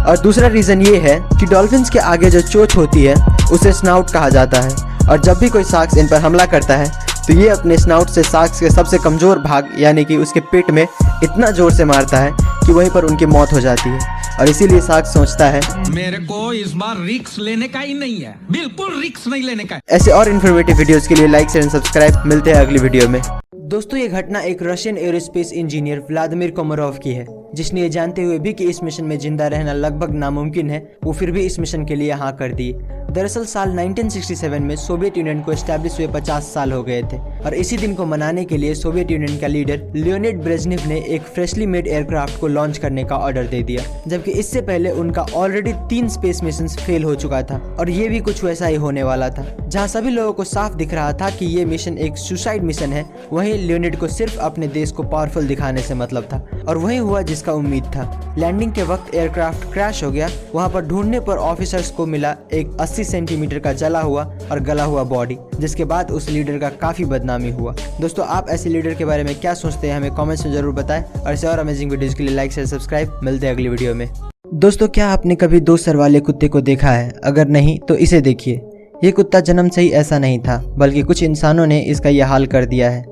और दूसरा रीज़न ये है कि डॉल्फिन्स के आगे जो चोंच होती है उसे स्नाउट कहा जाता है, और जब भी कोई शार्क्स इन पर हमला करता है तो ये अपने स्नाउट से शार्क्स के सबसे कमज़ोर भाग यानी कि उसके पेट में इतना ज़ोर से मारता है कि वहीं पर उनकी मौत हो जाती है। और इसीलिए शार्क सोचता है मेरे को इस बार रिस्क लेने का ही नहीं है, बिल्कुल रिस्क नहीं लेने का। ऐसे और इन्फॉर्मेटिव वीडियोस के लिए लाइक शेयर एंड सब्सक्राइब। मिलते हैं अगली वीडियो में। दोस्तों ये घटना एक Russian aerospace engineer Vladimir Komarov की है, जिसने ये जानते हुए भी कि इस मिशन में जिंदा रहना लगभग नामुमकिन है, वो फिर भी इस मिशन के लिए हाँ कर दिए। दरअसल साल 1967 में सोवियत यूनियन को एस्टैब्लिश हुए 50 साल हो गए थे, और इसी दिन को मनाने के लिए सोवियत यूनियन का लीडर लियोनिड ब्रेजनेव ने एक फ्रेशली मेड एयरक्राफ्ट को लॉन्च करने का ऑर्डर दे दिया, जबकि इससे पहले उनका ऑलरेडी 3 स्पेस मिशन फेल हो चुका था। और ये भी कुछ वैसा ही होने वाला था। जहाँ सभी लोगों को साफ दिख रहा था कि ये मिशन एक सुसाइड मिशन है, वहीं लियोनिड को सिर्फ अपने देश को पावरफुल दिखाने से मतलब था, और वही हुआ जिसका उम्मीद था। लैंडिंग के वक्त एयरक्राफ्ट क्रैश हो गया। वहाँ पर ढूंढने पर ऑफिसर्स को मिला एक 80 सेंटीमीटर का जला हुआ और गला हुआ बॉडी, जिसके बाद उस लीडर का काफी बदनामी हुआ। दोस्तों आप ऐसे लीडर के बारे में क्या सोचते हैं, हमें कमेंट्स में जरूर बताएं, और ऐसे और अमेजिंग वीडियोस के लिए लाइक शेयर सब्सक्राइब। मिलते हैं अगली वीडियो में। दोस्तों क्या आपने कभी 2 सर वाले कुत्ते को देखा है? अगर नहीं तो इसे देखिए। ये कुत्ता जन्म से ही ऐसा नहीं था, बल्कि कुछ इंसानों ने इसका यह हाल कर दिया है।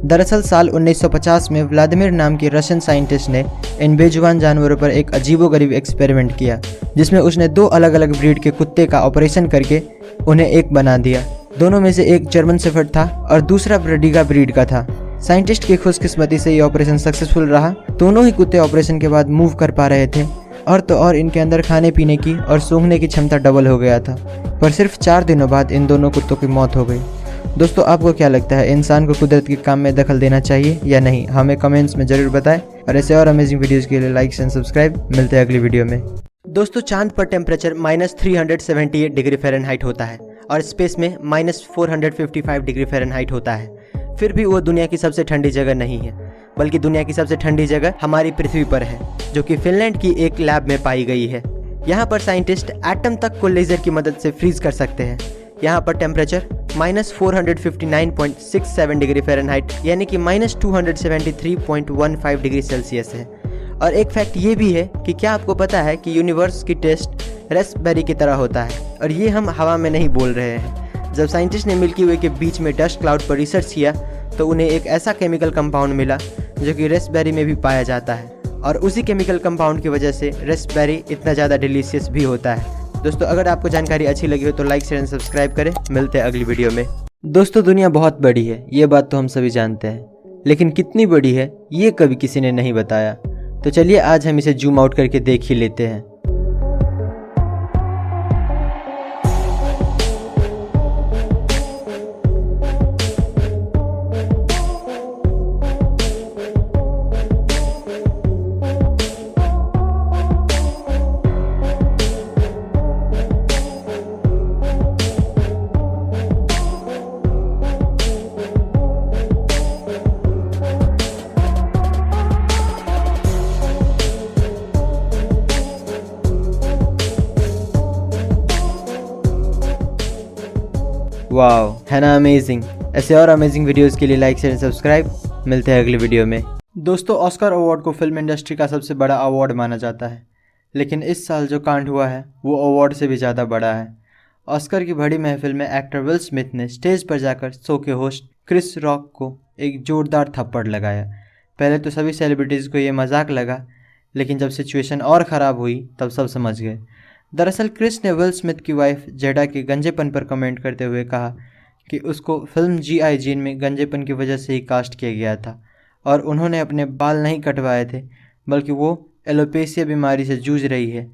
दरअसल साल 1950 में व्लादिमीर नाम के रशियन साइंटिस्ट ने इन बेजुबान जानवरों पर एक अजीबोगरीब एक्सपेरिमेंट किया, जिसमें उसने 2 अलग अलग ब्रीड के कुत्ते का ऑपरेशन करके उन्हें एक बना दिया। दोनों में से एक जर्मन शेफर्ड था और दूसरा ब्रडीगा ब्रीड का था। साइंटिस्ट की खुशकिस्मती से ये ऑपरेशन सक्सेसफुल रहा। दोनों ही कुत्ते ऑपरेशन के बाद मूव कर पा रहे थे, और तो और इनके अंदर खाने पीने की और सूंघने की क्षमता डबल हो गया था। पर सिर्फ 4 दिनों बाद इन दोनों कुत्तों की मौत हो गई। दोस्तों आपको क्या लगता है, इंसान को कुदरत के काम में दखल देना चाहिए या नहीं? हमें कमेंट्स में जरूर बताएं, और ऐसे और अमेजिंग वीडियोस के लिए लाइक एंड सब्सक्राइब। मिलते हैं अगली वीडियो में। दोस्तों चांद पर टेम्परेचर -378 डिग्री फ़ारेनहाइट होता है, और स्पेस में -455 डिग्री फ़ारेनहाइट होता है। फिर भी वो दुनिया की सबसे ठंडी जगह नहीं है, बल्कि दुनिया की सबसे ठंडी जगह हमारी पृथ्वी पर है, जो कि फिनलैंड की एक लैब में पाई गई है। यहाँ पर साइंटिस्ट एटम तक को लेज़र की मदद से फ्रीज कर सकते हैं। यहाँ पर टेम्परेचर -459.67 डिग्री फ़ारेनहाइट यानी कि -273.15 डिग्री सेल्सियस है। और एक फैक्ट ये भी है कि क्या आपको पता है कि यूनिवर्स की टेस्ट रेस्पबेरी की तरह होता है, और ये हम हवा में नहीं बोल रहे हैं। जब साइंटिस्ट ने मिल्की वे के बीच में डस्ट क्लाउड पर रिसर्च किया तो उन्हें एक ऐसा केमिकल कंपाउंड मिला जो कि रेस्पबेरी में भी पाया जाता है, और उसी केमिकल कंपाउंड की वजह से रेस्पबेरी इतना ज़्यादा डिलीशियस भी होता है। दोस्तों, अगर आपको जानकारी अच्छी लगी हो तो लाइक शेयर एंड सब्सक्राइब करें। मिलते हैं अगली वीडियो में। दोस्तों, दुनिया बहुत बड़ी है, ये बात तो हम सभी जानते हैं, लेकिन कितनी बड़ी है ये कभी किसी ने नहीं बताया। तो चलिए आज हम इसे जूम आउट करके देख ही लेते हैं। वाओ, है ना अमेजिंग। ऐसे और अमेजिंग वीडियोस के लिए लाइक शेयर एंड सब्सक्राइब। मिलते हैं अगली वीडियो में। दोस्तों, ऑस्कर अवार्ड को फिल्म इंडस्ट्री का सबसे बड़ा अवार्ड माना जाता है, लेकिन इस साल जो कांड हुआ है वो अवार्ड से भी ज़्यादा बड़ा है। ऑस्कर की बड़ी महफिल में एक्टर विल स्मिथ ने स्टेज पर जाकर शो के होस्ट क्रिस रॉक को एक जोरदार थप्पड़ लगाया। पहले तो सभी सेलिब्रिटीज़ को ये मजाक लगा, लेकिन जब सिचुएशन और ख़राब हुई तब सब समझ गए। दरअसल क्रिस ने विल स्मिथ की वाइफ जेडा के गंजेपन पर कमेंट करते हुए कहा कि उसको फिल्म G.I. जेन में गंजेपन की वजह से ही कास्ट किया गया था, और उन्होंने अपने बाल नहीं कटवाए थे, बल्कि वो एलोपेशिया बीमारी से जूझ रही है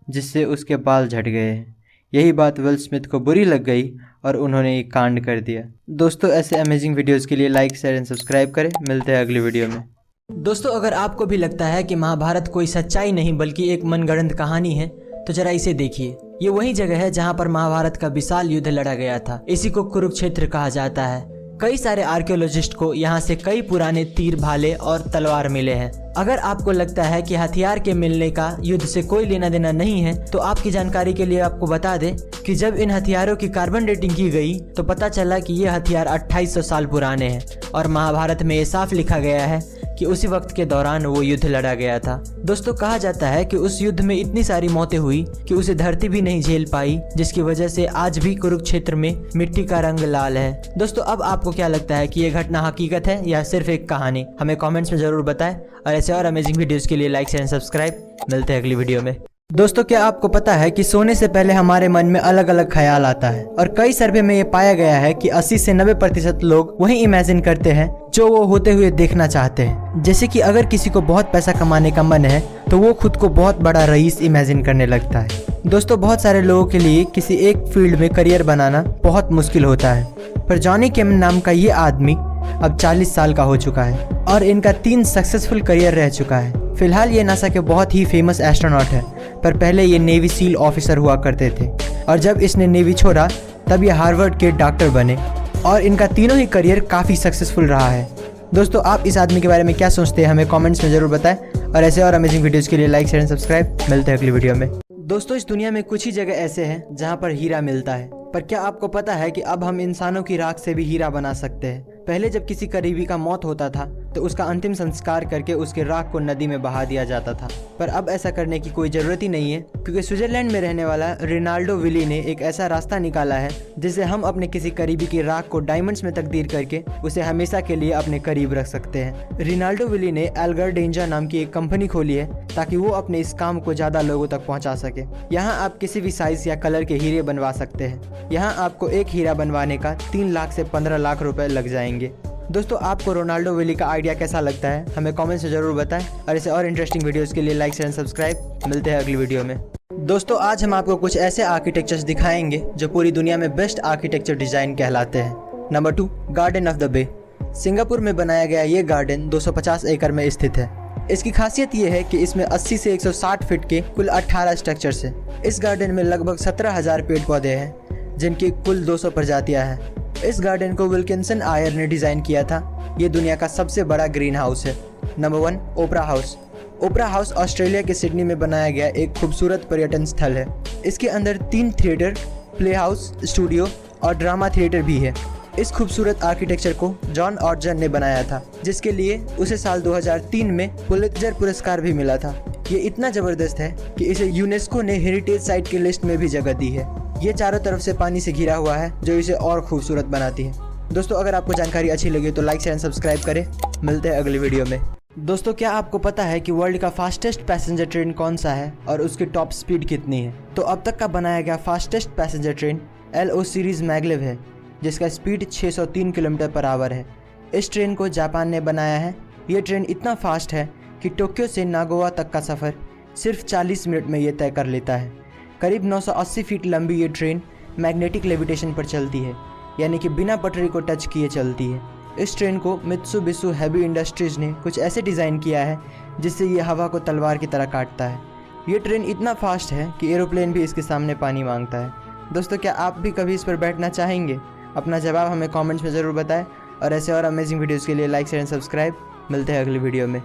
जिससे उसके बाल झड़ गए हैं। यही बात विल स्मिथ को बुरी लग गई और उन्होंने एक कांड कर दिया। दोस्तों, ऐसे अमेजिंग वीडियोज़ के लिए लाइक शेयर एंड सब्सक्राइब करें। मिलते हैं अगली वीडियो में। दोस्तों, अगर आपको भी लगता है कि महाभारत कोई सच्चाई नहीं बल्कि एक मनगढ़ंत कहानी है तो जरा इसे देखिए। ये वही जगह है जहाँ पर महाभारत का विशाल युद्ध लड़ा गया था। इसी को कुरुक्षेत्र कहा जाता है। कई सारे आर्कियोलॉजिस्ट को यहाँ से कई पुराने तीर, भाले और तलवार मिले हैं। अगर आपको लगता है कि हथियार के मिलने का युद्ध से कोई लेना देना नहीं है, तो आपकी जानकारी के लिए आपको बता दें कि जब इन हथियारों की कार्बन डेटिंग की गई तो पता चला कि ये हथियार 2800 साल पुराने हैं, और महाभारत में ये साफ लिखा गया है कि उसी वक्त के दौरान वो युद्ध लड़ा गया था। दोस्तों, कहा जाता है कि उस युद्ध में इतनी सारी मौतें हुई कि उसे धरती भी नहीं झेल पाई, जिसकी वजह से आज भी कुरुक्षेत्र में मिट्टी का रंग लाल है। दोस्तों, अब आपको क्या लगता है कि ये घटना हकीकत है या सिर्फ एक कहानी? हमें कमेंट्स में जरूर बताएं, और ऐसे और अमेजिंग वीडियोस के लिए लाइक शेयर एंड सब्सक्राइब। मिलते हैं अगली वीडियो में। दोस्तों, क्या आपको पता है कि सोने से पहले हमारे मन में अलग अलग ख्याल आता है, और कई सर्वे में ये पाया गया है कि 80 से 90% लोग वही इमेजिन करते हैं जो वो होते हुए देखना चाहते हैं। जैसे कि अगर किसी को बहुत पैसा कमाने का मन है तो वो खुद को बहुत बड़ा रईस इमेजिन करने लगता है। दोस्तों, बहुत सारे लोगों के लिए किसी एक फील्ड में करियर बनाना बहुत मुश्किल होता है, पर जॉनी केमन नाम का ये आदमी अब 40 साल का हो चुका है और इनका 3 सक्सेसफुल करियर रह चुका है। फिलहाल ये नासा के बहुत ही फेमस एस्ट्रोनॉट है, पर पहले ये नेवी सील ऑफिसर हुआ करते थे, और जब इसने नेवी छोड़ा तब ये हार्वर्ड के डॉक्टर बने, और इनका तीनों ही करियर काफ़ी सक्सेसफुल रहा है। दोस्तों, आप इस आदमी के बारे में क्या सोचते हैं हमें कमेंट्स में ज़रूर बताएं, और ऐसे और अमेजिंग वीडियोज़ के लिए लाइक शेयर एंड सब्सक्राइब। मिलते हैं अगली वीडियो में। दोस्तों, इस दुनिया में कुछ ही जगह ऐसे हैं जहाँ पर हीरा मिलता है, पर क्या आपको पता है कि अब हम इंसानों की राख से भी हीरा बना सकते हैं? पहले जब किसी करीबी का मौत होता था तो उसका अंतिम संस्कार करके उसके राख को नदी में बहा दिया जाता था, पर अब ऐसा करने की कोई ज़रूरत ही नहीं है, क्योंकि स्विट्जरलैंड में रहने वाला रिनाल्डो विली ने एक ऐसा रास्ता निकाला है जिससे हम अपने किसी करीबी की राख को डायमंड्स में तब्दील करके उसे हमेशा के लिए अपने करीब रख सकते हैं। रिनाल्डो विली ने एल्गर डेंजा नाम की एक कंपनी खोली है ताकि वो अपने इस काम को ज़्यादा लोगों तक पहुँचा सके। यहाँ आप किसी भी साइज़ या कलर के हीरे बनवा सकते हैं। यहाँ आपको एक हीरा बनवाने का 3 लाख से 15 लाख रुपए लग जाएंगे। दोस्तों, आपको रोनाल्डो विली का आइडिया कैसा लगता है हमें कमेंट्स में ज़रूर बताएं, और ऐसे और इंटरेस्टिंग वीडियोस के लिए लाइक शेयर एंड सब्सक्राइब। मिलते हैं अगली वीडियो में। दोस्तों, आज हम आपको कुछ ऐसे आर्किटेक्चर्स दिखाएंगे जो पूरी दुनिया में बेस्ट आर्किटेक्चर डिज़ाइन कहलाते हैं। Number 2, garden of the bay. Singapore में बनाया गया ये गार्डन 250 एकड़ में स्थित है। इसकी खासियत ये है कि इसमें 80 से 160 फीट के कुल 18 स्ट्रक्चर्स हैं। इस गार्डन में लगभग 17,000 पेड़ पौधे हैं, जिनकी कुल 200 प्रजातियाँ हैं। इस गार्डन को विल्किंसन आयर ने डिज़ाइन किया था। ये दुनिया का सबसे बड़ा ग्रीन हाउस है। नंबर 1, ओपरा हाउस। ओपरा हाउस ऑस्ट्रेलिया के सिडनी में बनाया गया एक खूबसूरत पर्यटन स्थल है। इसके अंदर 3 थिएटर, प्ले हाउस, स्टूडियो और ड्रामा थिएटर भी है। इस खूबसूरत आर्किटेक्चर को जॉन ऑर्जन ने बनाया था, जिसके लिए उसे साल 2003 में पुलित्जर पुरस्कार भी मिला था। ये इतना ज़बरदस्त है कि इसे यूनेस्को ने हेरिटेज साइट की लिस्ट में भी जगह दी है। ये चारों तरफ से पानी से घिरा हुआ है, जो इसे और खूबसूरत बनाती है। दोस्तों, अगर आपको जानकारी अच्छी लगी तो लाइक शेयर एंड सब्सक्राइब करें। मिलते हैं अगली वीडियो में। दोस्तों, क्या आपको पता है कि वर्ल्ड का फास्टेस्ट पैसेंजर ट्रेन कौन सा है और उसकी टॉप स्पीड कितनी है? तो अब तक का बनाया गया fastest passenger train LO series maglev है, जिसका स्पीड 603 किलोमीटर पर आवर है। इस ट्रेन को जापान ने बनाया है। ये ट्रेन इतना फास्ट है कि टोक्यो से नागोवा तक का सफ़र सिर्फ 40 मिनट में ये तय कर लेता है। करीब 980 फीट लंबी ये ट्रेन मैग्नेटिक लेविटेशन पर चलती है, यानी कि बिना पटरी को टच किए चलती है। इस ट्रेन को मित्सुबिशी हेवी इंडस्ट्रीज ने कुछ ऐसे डिज़ाइन किया है जिससे ये हवा को तलवार की तरह काटता है। ये ट्रेन इतना फास्ट है कि एरोप्लेन भी इसके सामने पानी मांगता है। दोस्तों, क्या आप भी कभी इस पर बैठना चाहेंगे? अपना जवाब हमें कमेंट्स में ज़रूर बताएं और ऐसे और अमेजिंग वीडियोज़ के लिए लाइक शेयर एंड सब्सक्राइब। मिलते हैं अगली वीडियो में।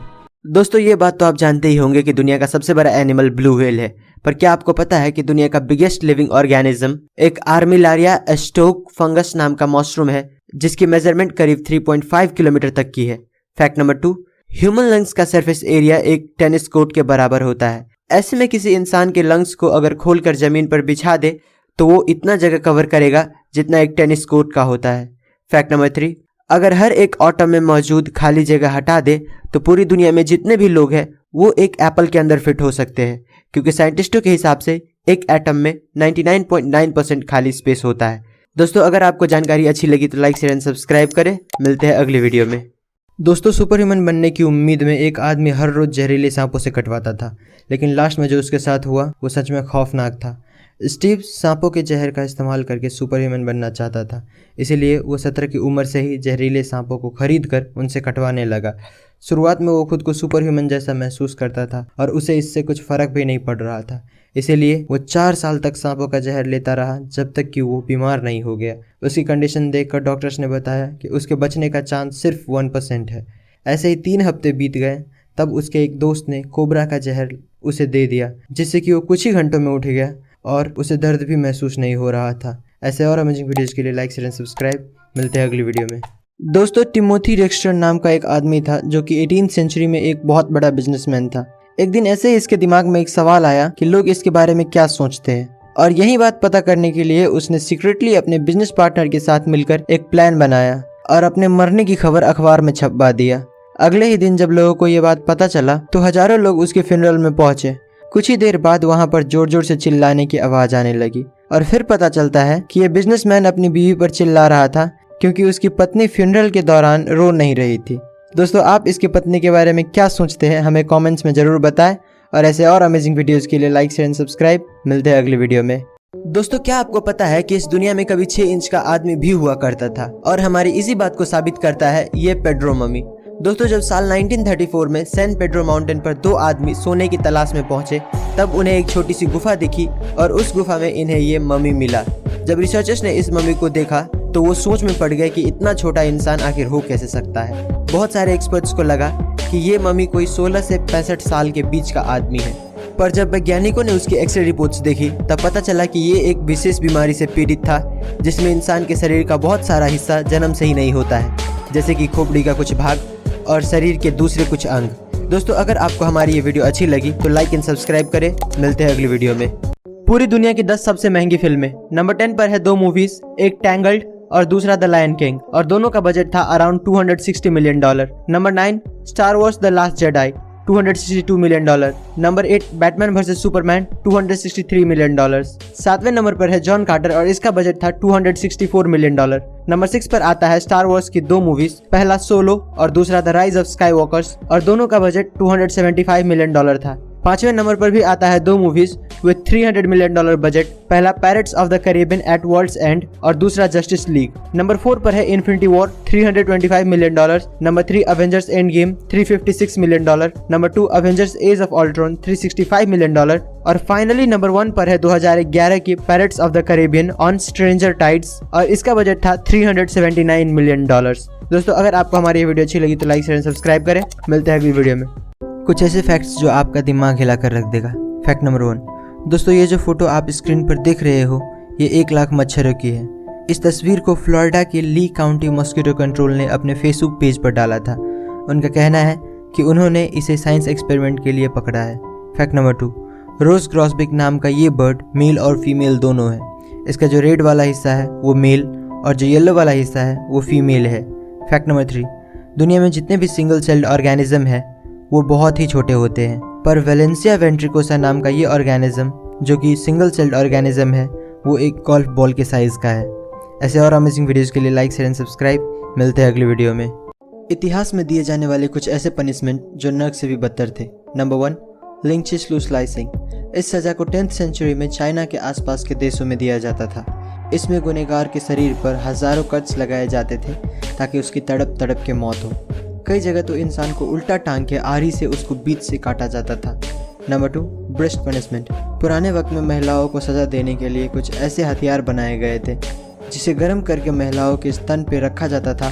दोस्तों, ये बात तो आप जानते ही होंगे कि दुनिया का सबसे बड़ा एनिमल ब्लू व्हेल है, पर क्या आपको पता है कि दुनिया का बिगेस्ट लिविंग ऑर्गेनिज्म एक आर्मिलारिया एस्टोक फंगस नाम का मॉशरूम है, जिसकी मेजरमेंट करीब 3.5 किलोमीटर तक की है। फैक्ट नंबर 2, ह्यूमन लंग्स का सरफेस एरिया एक टेनिस कोर्ट के बराबर होता है। ऐसे में किसी इंसान के लंग्स को अगर खोलकर जमीन पर बिछा दे तो वो इतना जगह कवर करेगा जितना एक टेनिस कोर्ट का होता है। फैक्ट नंबर 3, अगर हर एक एटम में मौजूद खाली जगह हटा दे तो पूरी दुनिया में जितने भी लोग हैं वो एक एप्पल के अंदर फिट हो सकते हैं, क्योंकि साइंटिस्टों के हिसाब से एक एटम में 99.9% खाली स्पेस होता है। दोस्तों, अगर आपको जानकारी अच्छी लगी तो लाइक शेयर एंड सब्सक्राइब करें। मिलते हैं अगली वीडियो में। दोस्तों, सुपर ह्यूमन बनने की उम्मीद में एक आदमी हर रोज़ जहरीले सांपों से कटवाता था, लेकिन लास्ट में जो उसके साथ हुआ वो सच में खौफनाक था। स्टीव सांपों के जहर का इस्तेमाल करके सुपर ह्यूमन बनना चाहता था, इसीलिए वो 17 की उम्र से ही जहरीले सांपों को खरीद कर उनसे कटवाने लगा। शुरुआत में वो खुद को सुपर ह्यूमन जैसा महसूस करता था और उसे इससे कुछ फ़र्क भी नहीं पड़ रहा था, इसीलिए वो 4 साल तक सांपों का जहर लेता रहा, जब तक कि वो बीमार नहीं हो गया। उसकी कंडीशन देखकर डॉक्टर्स ने बताया कि उसके बचने का चांस सिर्फ 1% है। ऐसे ही 3 हफ्ते बीत गए, तब उसके एक दोस्त ने कोबरा का जहर उसे दे दिया, जिससे कि वो कुछ ही घंटों में उठ गया और उसे दर्द भी महसूस नहीं हो रहा था। ऐसे और अमेजिंग वीडियोज़ के लिए लाइक शेयर एंड सब्सक्राइब। मिलते हैं अगली वीडियो में। दोस्तों, टिमोथी डेक्स्टर नाम का एक आदमी था जो कि 18वीं सेंचुरी में एक बहुत बड़ा बिजनेसमैन था। एक दिन ऐसे ही इसके दिमाग में एक सवाल आया कि लोग इसके बारे में क्या सोचते हैं, और यही बात पता करने के लिए उसने सीक्रेटली अपने बिजनेस पार्टनर के साथ मिलकर एक प्लान बनाया और अपने मरने की खबर अखबार में छपवा दिया। अगले ही दिन जब लोगों को ये बात पता चला तो हजारों लोग उसके फ्यूनरल में पहुंचे। कुछ ही देर बाद वहां पर जोर जोर से चिल्लाने की आवाज आने लगी और फिर पता चलता है कि यह बिजनेसमैन अपनी बीवी पर चिल्ला रहा था क्योंकि उसकी पत्नी फ्यूनरल के दौरान रो नहीं रही थी। दोस्तों, आप इसकी पत्नी के बारे में क्या सोचते हैं हमें कमेंट्स में ज़रूर बताएं, और ऐसे और अमेजिंग वीडियोज़ के लिए लाइक शेयर एंड सब्सक्राइब। मिलते हैं अगली वीडियो में। दोस्तों, क्या आपको पता है कि इस दुनिया में कभी 6 इंच का आदमी भी हुआ करता था, और हमारी इसी बात को साबित करता है ये पेड्रो मम्मी। दोस्तों, जब साल 1934 में सैन पेड्रो माउंटेन पर 2 आदमी सोने की तलाश में पहुंचे, तब उन्हें एक छोटी सी गुफा दिखी और उस गुफा में इन्हें ये मम्मी मिला। जब रिसर्चर्स ने इस मम्मी को देखा तो वो सोच में पड़ गए कि इतना छोटा इंसान आखिर हो कैसे सकता है। बहुत सारे एक्सपर्ट्स को लगा कि ये मम्मी कोई 16 से 65 साल के बीच का आदमी है, पर जब वैज्ञानिकों ने उसकी एक्सरे रिपोर्ट्स देखी तब पता चला कि ये एक विशेष बीमारी से पीड़ित था, जिसमें इंसान के शरीर का बहुत सारा हिस्सा जन्म से ही नहीं होता है, जैसे कि खोपड़ी का कुछ भाग और शरीर के दूसरे कुछ अंग। दोस्तों, अगर आपको हमारी ये वीडियो अच्छी लगी तो लाइक एंड सब्सक्राइब करें। मिलते हैं अगली वीडियो में। पूरी दुनिया की 10 सबसे महंगी फिल्में। नंबर 10 पर है 2 मूवीज, एक टैंगल्ड और दूसरा द लायन किंग, और दोनों का बजट था around $260 million. Number 9 Star Wars the last Jedi, $262 million. Number 8 Batman versus Superman, $263 million. 7वें नंबर पर है जॉन कार्टर और इसका बजट था $264 मिलियन। नंबर 6 पर आता है स्टार वॉर्स की 2 मूवीज, पहला सोलो और दूसरा द राइज ऑफ स्काईवॉकर्स, और दोनों का बजट $275 मिलियन था। 5वें नंबर पर भी आता है 2 मूवीज विद $300 मिलियन बजट, पहला Pirates of the Caribbean at World's End और दूसरा जस्टिस लीग। नंबर 4 पर है Infinity War, $325 million. Number 3 Avengers Endgame, $356 million. Number 2 Avengers Age of Ultron, $365 million. और फाइनली नंबर 1 पर है 2011 की Pirates of the Caribbean on Stranger Tides, और इसका बजट था $379 मिलियन। दोस्तों, अगर आपको हमारी वीडियो अच्छी लगी तो लाइक शेयर एंड सब्सक्राइब करें। मिलते हैं अगली वीडियो में। कुछ ऐसे फैक्ट्स जो आपका दिमाग हिला कर रख देगा। फैक्ट नंबर 1, दोस्तों ये जो फोटो आप स्क्रीन पर देख रहे हो ये 1 लाख मच्छरों की है। इस तस्वीर को फ्लोरिडा के ली काउंटी मॉस्किटो कंट्रोल ने अपने फेसबुक पेज पर डाला था। उनका कहना है कि उन्होंने इसे साइंस एक्सपेरिमेंट के लिए पकड़ा है। फैक्ट नंबर 2, रोज ग्रॉसबिक नाम का ये बर्ड मेल और फीमेल दोनों है। इसका जो रेड वाला हिस्सा है वो मेल और जो येलो वाला हिस्सा है वो फीमेल है। फैक्ट नंबर 3, दुनिया में जितने भी सिंगल सेल्ड ऑर्गेनिज्म है वो बहुत ही छोटे होते हैं, पर वेलेंसिया वेंट्रिकोसा नाम का ये ऑर्गेनिज्म जो कि सिंगल सेल्ड ऑर्गेनिज्म है वो एक गोल्फ बॉल के साइज़ का है। ऐसे और अमेजिंग वीडियोज़ के लिए लाइक शेयर एंड सब्सक्राइब। मिलते हैं अगली वीडियो में। इतिहास में दिए जाने वाले कुछ ऐसे पनिशमेंट जो नर्क से भी बदतर थे। नंबर 1, लिंचिस लू स्लाइसिंग। इस सज़ा को 10th सेंचुरी में चाइना के आसपास के देशों में दिया जाता था। इसमें गुनहगार के शरीर पर हज़ारों कट्स लगाए जाते थे ताकि उसकी तड़प तड़प के मौत हो। कई जगह तो इंसान को उल्टा टांग के आरी से उसको बीच से काटा जाता था। Number 2, breast punishment. पुराने वक्त में महिलाओं को सज़ा देने के लिए कुछ ऐसे हथियार बनाए गए थे जिसे गर्म करके महिलाओं के स्तन पे रखा जाता था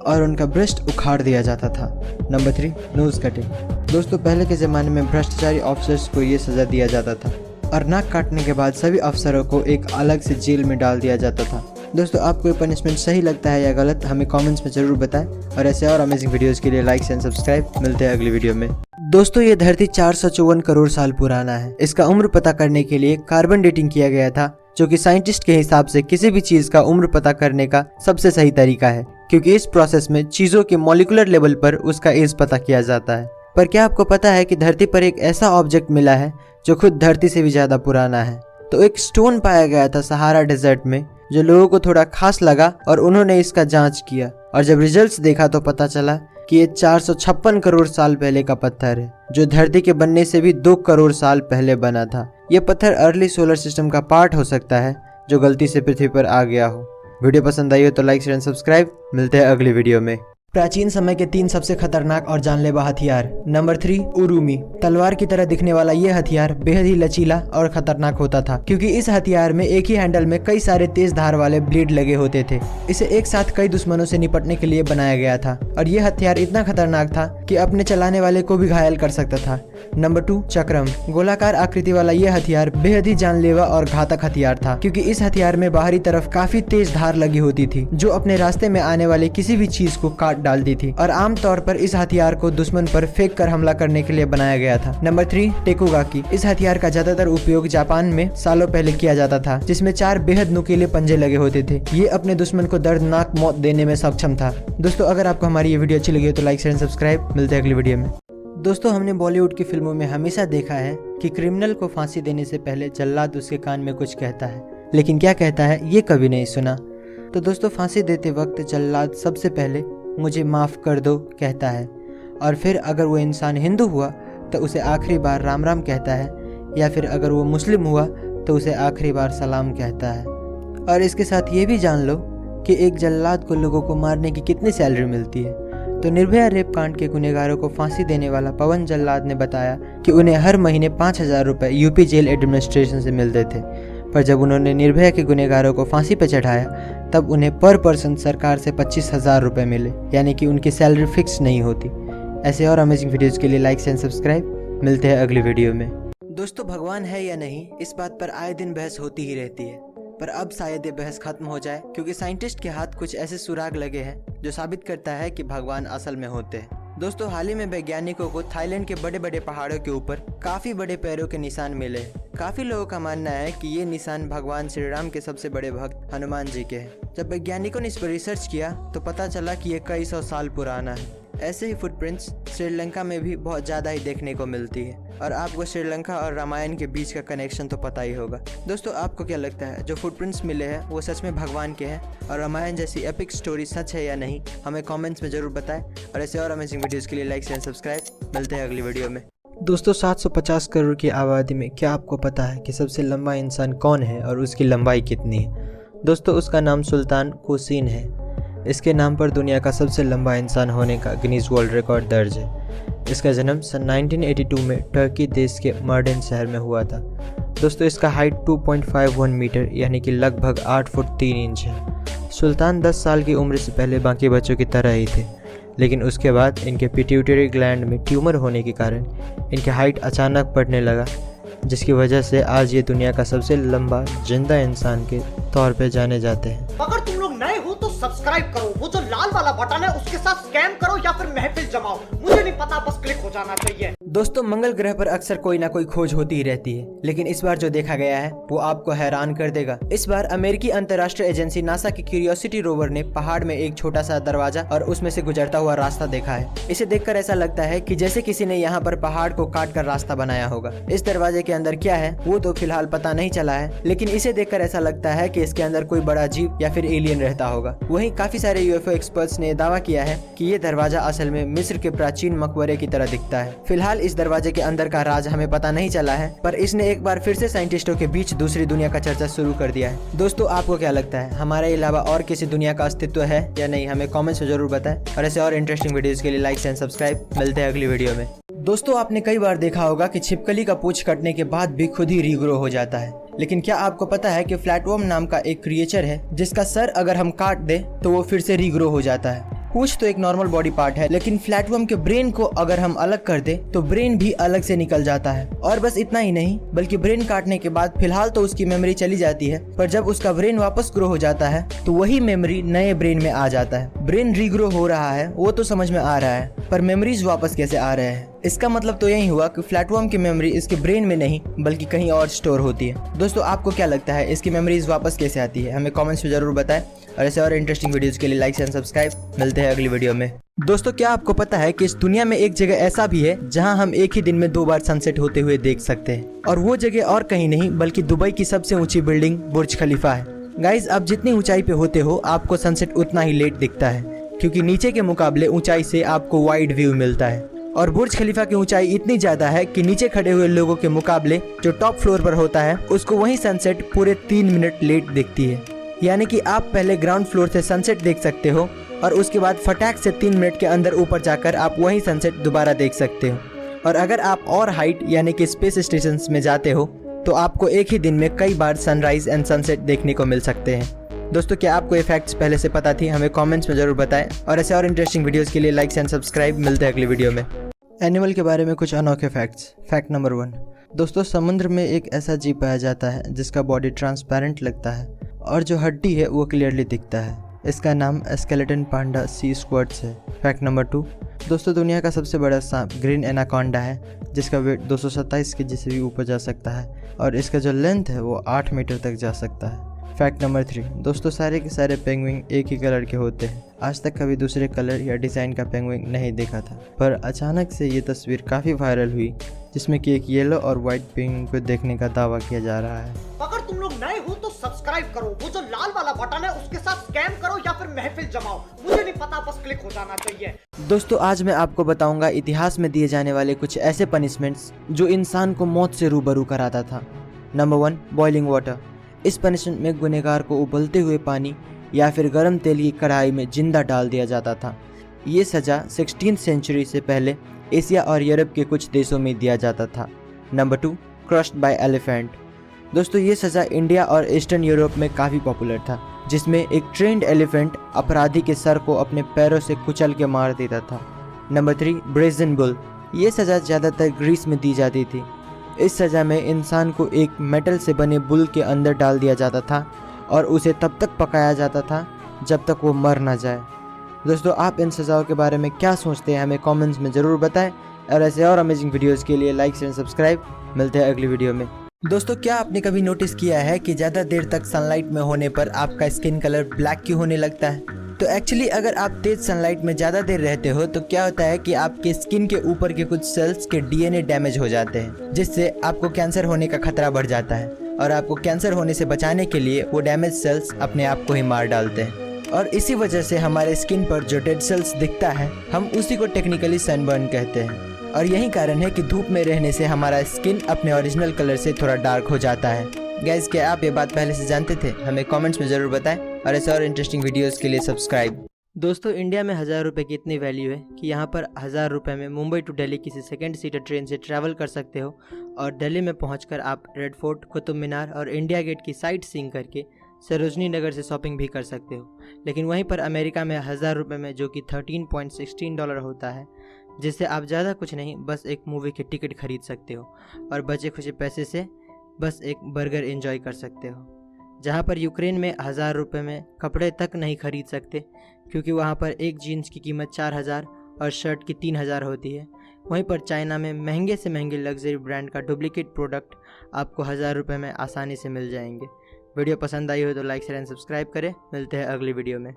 और उनका ब्रेस्ट उखाड़ दिया जाता था। Number 3, nose cutting. दोस्तों, पहले के ज़माने में भ्रष्टाचारी ऑफिसर्स को ये सज़ा दिया जाता था और नाक काटने के बाद सभी अफसरों को एक अलग से जेल में डाल दिया जाता था। दोस्तों, आपको ये पनिशमेंट सही लगता है या गलत, हमें कमेंट्स में ज़रूर बताएं और ऐसे और अमेजिंग वीडियोज़ के लिए लाइक एंड सब्सक्राइब। मिलते हैं अगली वीडियो में। दोस्तों, ये धरती 454 करोड़ साल पुराना है। इसका उम्र पता करने के लिए कार्बन डेटिंग किया गया था, जो कि साइंटिस्ट के हिसाब से किसी भी चीज़ का उम्र पता करने का सबसे सही तरीका है, क्योंकि इस प्रोसेस में चीज़ों के मॉलिक्यूलर लेवल पर उसका एज पता किया जाता है। पर क्या आपको पता है कि धरती पर एक ऐसा ऑब्जेक्ट मिला है जो खुद धरती से भी ज़्यादा पुराना है? तो एक स्टोन पाया गया था सहारा डेजर्ट में जो लोगों को थोड़ा खास लगा और उन्होंने इसका जांच किया और जब रिजल्ट्स देखा तो पता चला कि ये 456 करोड़ साल पहले का पत्थर है, जो धरती के बनने से भी 2 करोड़ साल पहले बना था। ये पत्थर अर्ली सोलर सिस्टम का पार्ट हो सकता है जो गलती से पृथ्वी पर आ गया हो। वीडियो पसंद आई हो तो लाइक शेयर एंड सब्सक्राइब। मिलते हैं अगली वीडियो में। प्राचीन समय के 3 सबसे खतरनाक और जानलेवा हथियार। नंबर 3, उरुमी। तलवार की तरह दिखने वाला ये हथियार बेहद ही लचीला और खतरनाक होता था, क्योंकि इस हथियार में एक ही हैंडल में कई सारे तेज धार वाले ब्लेड लगे होते थे। इसे एक साथ कई दुश्मनों से निपटने के लिए बनाया गया था और ये हथियार इतना खतरनाक था कि अपने चलाने वाले को भी घायल कर सकता था। नंबर 2, चक्रम। गोलाकार आकृति वाला ये हथियार बेहद ही जानलेवा और घातक हथियार था, क्योंकि इस हथियार में बाहरी तरफ काफी तेज धार लगी होती थी जो अपने रास्ते में आने वाले किसी भी चीज को काट डालती थी और आमतौर पर इस हथियार को दुश्मन पर फेंक कर हमला करने के लिए बनाया गया था। नंबर 3, टेकुगाकी। इस हथियार का ज्यादातर उपयोग जापान में सालों पहले किया जाता था, जिसमें 4 बेहद नुकीले पंजे लगे होते थे। ये अपने दुश्मन को दर्दनाक मौत देने में सक्षम था। दोस्तों, अगर आपको हमारी ये वीडियो अच्छी लगी तो लाइक शेयर एंड सब्सक्राइब। मिलते हैं अगली वीडियो में। दोस्तों, हमने बॉलीवुड की फिल्मों में हमेशा देखा है कि क्रिमिनल को फांसी देने से पहले जल्लाद उसके कान में कुछ कहता है, लेकिन क्या कहता है ये कभी नहीं सुना। तो दोस्तों, फांसी देते वक्त जल्लाद सबसे पहले मुझे माफ़ कर दो कहता है और फिर अगर वो इंसान हिंदू हुआ तो उसे आखिरी बार राम राम कहता है, या फिर अगर वो मुस्लिम हुआ तो उसे आखिरी बार सलाम कहता है। और इसके साथ ये भी जान लो कि एक जल्लाद को लोगों को मारने की कितनी सैलरी मिलती है। तो निर्भया रेप कांड के गुनहगारों को फांसी देने वाला पवन जल्लाद ने बताया कि उन्हें हर महीने 5,000 रुपये यूपी जेल एडमिनिस्ट्रेशन से मिलते थे, पर जब उन्होंने निर्भया के गुनहगारों को फांसी पर चढ़ाया तब उन्हें पर पर्सन सरकार से 25,000 रुपये मिले, यानी कि उनकी सैलरी फिक्स नहीं होती। ऐसे और अमेजिंग वीडियोज़ के लिए लाइक एंड सब्सक्राइब। मिलते हैं अगली वीडियो में। दोस्तों, भगवान है या नहीं, इस बात पर आए दिन बहस होती ही रहती है, पर अब शायद ये बहस खत्म हो जाए, क्योंकि साइंटिस्ट के हाथ कुछ ऐसे सुराग लगे हैं जो साबित करता है कि भगवान असल में होते हैं। दोस्तों, हाल ही में वैज्ञानिकों को थाईलैंड के बड़े बड़े पहाड़ों के ऊपर काफी बड़े पैरों के निशान मिले हैं। काफी लोगों का मानना है कि ये निशान भगवान श्री राम के सबसे बड़े भक्त हनुमान जी के हैं। जब वैज्ञानिकों ने इस पर रिसर्च किया तो पता चला कि ये कई 100 साल पुराना है। ऐसे ही फुटप्रिंट्स श्रीलंका में भी बहुत ज़्यादा ही देखने को मिलती है, और आपको श्रीलंका और रामायण के बीच का कनेक्शन तो पता ही होगा। दोस्तों, आपको क्या लगता है जो फुटप्रिंट्स मिले हैं वो सच में भगवान के हैं, और रामायण जैसी एपिक स्टोरी सच है या नहीं, हमें कमेंट्स में ज़रूर बताएं। और ऐसे और अमेजिंग वीडियोज़ के लिए लाइक एंड सब्सक्राइब। मिलते हैं अगली वीडियो में। दोस्तों, 750 करोड़ की आबादी में क्या आपको पता है कि सबसे लंबा इंसान कौन है और उसकी लंबाई कितनी है? दोस्तों, उसका नाम सुल्तान कोसीन है। इसके नाम पर दुनिया का सबसे लंबा इंसान होने का गिनीज वर्ल्ड रिकॉर्ड दर्ज है। इसका जन्म सन 1982 में टर्की देश के मर्डेन शहर में हुआ था। दोस्तों, इसका हाइट 2.51 मीटर यानी कि लगभग 8 फुट 3 इंच है। सुल्तान 10 साल की उम्र से पहले बाकी बच्चों की तरह ही थे, लेकिन उसके बाद इनके पिट्यूटरी ग्लैंड में ट्यूमर होने के कारण इनके हाइट अचानक बढ़ने लगा। जिसकी वजह से आज ये दुनिया का सबसे लंबा जिंदा इंसान के तौर पे जाने जाते हैं। अगर तुम लोग नए हो तो सब्सक्राइब करो, वो जो लाल वाला बटन है उसके साथ स्कैम करो या फिर महफिल जमाओ, मुझे नहीं पता, बस क्लिक हो जाना चाहिए। दोस्तों, मंगल ग्रह पर अक्सर कोई ना कोई खोज होती ही रहती है, लेकिन इस बार जो देखा गया है वो आपको हैरान कर देगा। इस बार अमेरिकी अंतर्राष्ट्रीय एजेंसी नासा की क्यूरियोसिटी रोवर ने पहाड़ में एक छोटा सा दरवाजा और उसमें से गुजरता हुआ रास्ता देखा है। इसे देखकर ऐसा लगता है कि जैसे किसी ने यहाँ पर पहाड़ को काट कर रास्ता बनाया होगा। इस दरवाजे के अंदर क्या है वो तो फिलहाल पता नहीं चला है, लेकिन इसे देखकर ऐसा लगता है कि इसके अंदर कोई बड़ा जीव या फिर एलियन रहता होगा। वहीं काफी सारे यूएफओ एक्सपर्ट्स ने दावा किया है कि ये दरवाजा असल में मिस्र के प्राचीन मकबरे की तरह दिखता है। फिलहाल इस दरवाजे के अंदर का राज हमें पता नहीं चला है, पर इसने एक बार फिर से साइंटिस्टों के बीच दूसरी दुनिया का चर्चा शुरू कर दिया है। दोस्तों, आपको क्या लगता है, हमारे अलावा और किसी दुनिया का अस्तित्व है या नहीं? हमें कमेंट्स में जरूर बताएं और ऐसे और इंटरेस्टिंग वीडियोस के लिए लाइक एंड सब्सक्राइब। मिलते हैं अगली वीडियो में। दोस्तों, आपने कई बार देखा होगा कि छिपकली का पूंछ कटने के बाद भी खुद ही रीग्रो हो जाता है, लेकिन क्या आपको पता है कि फ्लैटवर्म नाम का एक क्रिएचर है जिसका सर अगर हम काट दे तो वो फिर से रीग्रो हो जाता है। पूंछ तो एक नॉर्मल बॉडी पार्ट है, लेकिन फ्लैटवर्म के ब्रेन को अगर हम अलग कर दे तो ब्रेन भी अलग से निकल जाता है। और बस इतना ही नहीं, बल्कि ब्रेन काटने के बाद फिलहाल तो उसकी मेमोरी चली जाती है, पर जब उसका ब्रेन वापस ग्रो हो जाता है तो वही मेमोरी नए ब्रेन में आ जाता है। ब्रेन रीग्रो हो रहा है वो तो समझ में आ रहा है, पर मेमोरीज वापस कैसे आ रहे हैं? इसका मतलब तो यही हुआ कि फ्लैटवर्म की मेमोरी इसके ब्रेन में नहीं बल्कि कहीं और स्टोर होती है। दोस्तों, आपको क्या लगता है इसकी मेमोरीज वापस कैसे आती है? हमें कमेंट्स में जरूर बताएं और ऐसे और इंटरेस्टिंग वीडियोस के लिए लाइक एंड सब्सक्राइब। मिलते हैं अगली वीडियो में। दोस्तों, क्या आपको पता है कि इस दुनिया में एक जगह ऐसा भी है जहां हम एक ही दिन में 2 बार सनसेट होते हुए देख सकते हैं, और वो जगह और कहीं नहीं बल्कि दुबई की सबसे ऊंची बिल्डिंग बुर्ज खलीफा है। गाइज, आप जितनी ऊंचाई पे होते हो आपको सनसेट उतना ही लेट दिखता है, क्योंकि नीचे के मुकाबले ऊंचाई से आपको वाइड व्यू मिलता है। और बुर्ज खलीफा की ऊंचाई इतनी ज्यादा है कि नीचे खड़े हुए लोगों के मुकाबले जो टॉप फ्लोर पर होता है उसको वही सनसेट पूरे 3 मिनट लेट दिखती है। यानी कि आप पहले ग्राउंड फ्लोर से सनसेट देख सकते हो और उसके बाद फटाक से 3 मिनट के अंदर ऊपर जाकर आप वही सनसेट दोबारा देख सकते हो। और अगर आप और हाइट यानी कि स्पेस स्टेशन में जाते हो तो आपको एक ही दिन में कई बार सनराइज एंड सनसेट देखने को मिल सकते हैं। दोस्तों, क्या आपको ये फैक्ट्स पहले से पता थी? हमें कमेंट्स में जरूर बताएं और ऐसे और इंटरेस्टिंग वीडियोस के लिए लाइक एंड सब्सक्राइब। मिलते हैं अगली वीडियो में। एनिमल के बारे में कुछ अनोखे फैक्ट्स। Fact number 1। दोस्तों, समुद्र में एक ऐसा जीव पाया जाता है जिसका बॉडी ट्रांसपेरेंट लगता है और जो हड्डी है वो क्लियरली दिखता है। इसका नाम स्केलेटन पांडा सी स्क्वाड्स है। Fact number 2। दोस्तों, दुनिया का सबसे बड़ा सांप ग्रीन एनाकोंडा है, जिसका वेट 227 केजी से भी ऊपर जा सकता है और इसका जो लेंथ है वो 8 मीटर तक जा सकता है। Fact number 3। दोस्तों, सारे के सारे पेंगुइन एक ही कलर के होते हैं। आज तक कभी दूसरे कलर या डिज़ाइन का पेंगुइन नहीं देखा था, पर अचानक से ये तस्वीर काफ़ी वायरल हुई जिसमें कि एक येलो और वाइट पेंगुइन को देखने का दावा किया जा रहा है। अगर तुम लोग नए हो तो सब्सक्राइब करो, वो जो लाल वाला बटन है उसके साथ स्कैम करो या फिर महफिल जमाओ, मुझे नहीं पता, बस क्लिक हो जाना चाहिए। दोस्तों, आज मैं आपको बताऊंगा इतिहास में दिए जाने वाले कुछ ऐसे पनिशमेंट्स जो इंसान को मौत से रूबरू कराता था। Number 1, boiling water. इस पनिशमेंट में गुनहगार को उबलते हुए पानी या फिर गर्म तेल की कढ़ाई में जिंदा डाल दिया जाता था। ये सज़ा 16वीं सेंचुरी से पहले एशिया और यूरोप के कुछ देशों में दिया जाता था। Number 2, crushed bye elephant. दोस्तों, ये सज़ा इंडिया और ईस्टर्न यूरोप में काफ़ी पॉपुलर था, जिसमें एक ट्रेंड एलिफेंट अपराधी के सर को अपने पैरों से कुचल के मार देता था। Number 3, brazen bull. ये सज़ा ज़्यादातर ग्रीस में दी जाती थी। इस सज़ा में इंसान को एक मेटल से बने बुल के अंदर डाल दिया जाता था और उसे तब तक पकाया जाता था जब तक वो मर ना जाए। दोस्तों, आप इन सज़ाओं के बारे में क्या सोचते हैं? हमें कमेंट्स में ज़रूर बताएं और ऐसे और अमेजिंग वीडियोस के लिए लाइक एंड सब्सक्राइब। मिलते हैं अगली वीडियो में। दोस्तों, क्या आपने कभी नोटिस किया है कि ज़्यादा देर तक सनलाइट में होने पर आपका स्किन कलर ब्लैक क्यों होने लगता है? तो एक्चुअली अगर आप तेज सनलाइट में ज़्यादा देर रहते हो तो क्या होता है कि आपके स्किन के ऊपर के कुछ सेल्स के डीएनए डैमेज हो जाते हैं, जिससे आपको कैंसर होने का खतरा बढ़ जाता है और आपको कैंसर होने से बचाने के लिए वो डैमेज सेल्स अपने आप को ही मार डालते हैं। और इसी वजह से हमारे स्किन पर जो डेड सेल्स दिखता है हम उसी को टेक्निकली सनबर्न कहते हैं। और यही कारण है कि धूप में रहने से हमारा स्किन अपने ओरिजिनल कलर से थोड़ा डार्क हो जाता है। गाइस, क्या आप ये बात पहले से जानते थे? हमें कमेंट्स में ज़रूर बताएं और ऐसे और इंटरेस्टिंग वीडियोस के लिए सब्सक्राइब। दोस्तों, इंडिया में 1000 रुपये की इतनी वैल्यू है कि यहाँ पर 1000 रुपये में मुंबई टू दिल्ली किसी सेकंड सीटर ट्रेन से ट्रैवल कर सकते हो और दिल्ली में पहुँचकर आप रेड फोर्ट, कुतुब मीनार और इंडिया गेट की साइट सीइंग करके सरोजनी नगर से शॉपिंग भी कर सकते हो। लेकिन वहीं पर अमेरिका में 1000 रुपये में, जो कि $13.16 होता है, जिससे आप ज़्यादा कुछ नहीं बस एक मूवी की टिकट खरीद सकते हो और बचे खुचे पैसे से बस एक बर्गर एंजॉय कर सकते हो। जहाँ पर यूक्रेन में 1000 रुपये में कपड़े तक नहीं खरीद सकते, क्योंकि वहाँ पर एक जीन्स की कीमत 4000 और शर्ट की 3000 होती है। वहीं पर चाइना में महंगे से महंगे लग्जरी ब्रांड का डुप्लीकेट प्रोडक्ट आपको 1000 रुपये में आसानी से मिल जाएंगे। वीडियो पसंद आई हो तो लाइक शेयर एंड सब्सक्राइब करें। मिलते हैं अगली वीडियो में।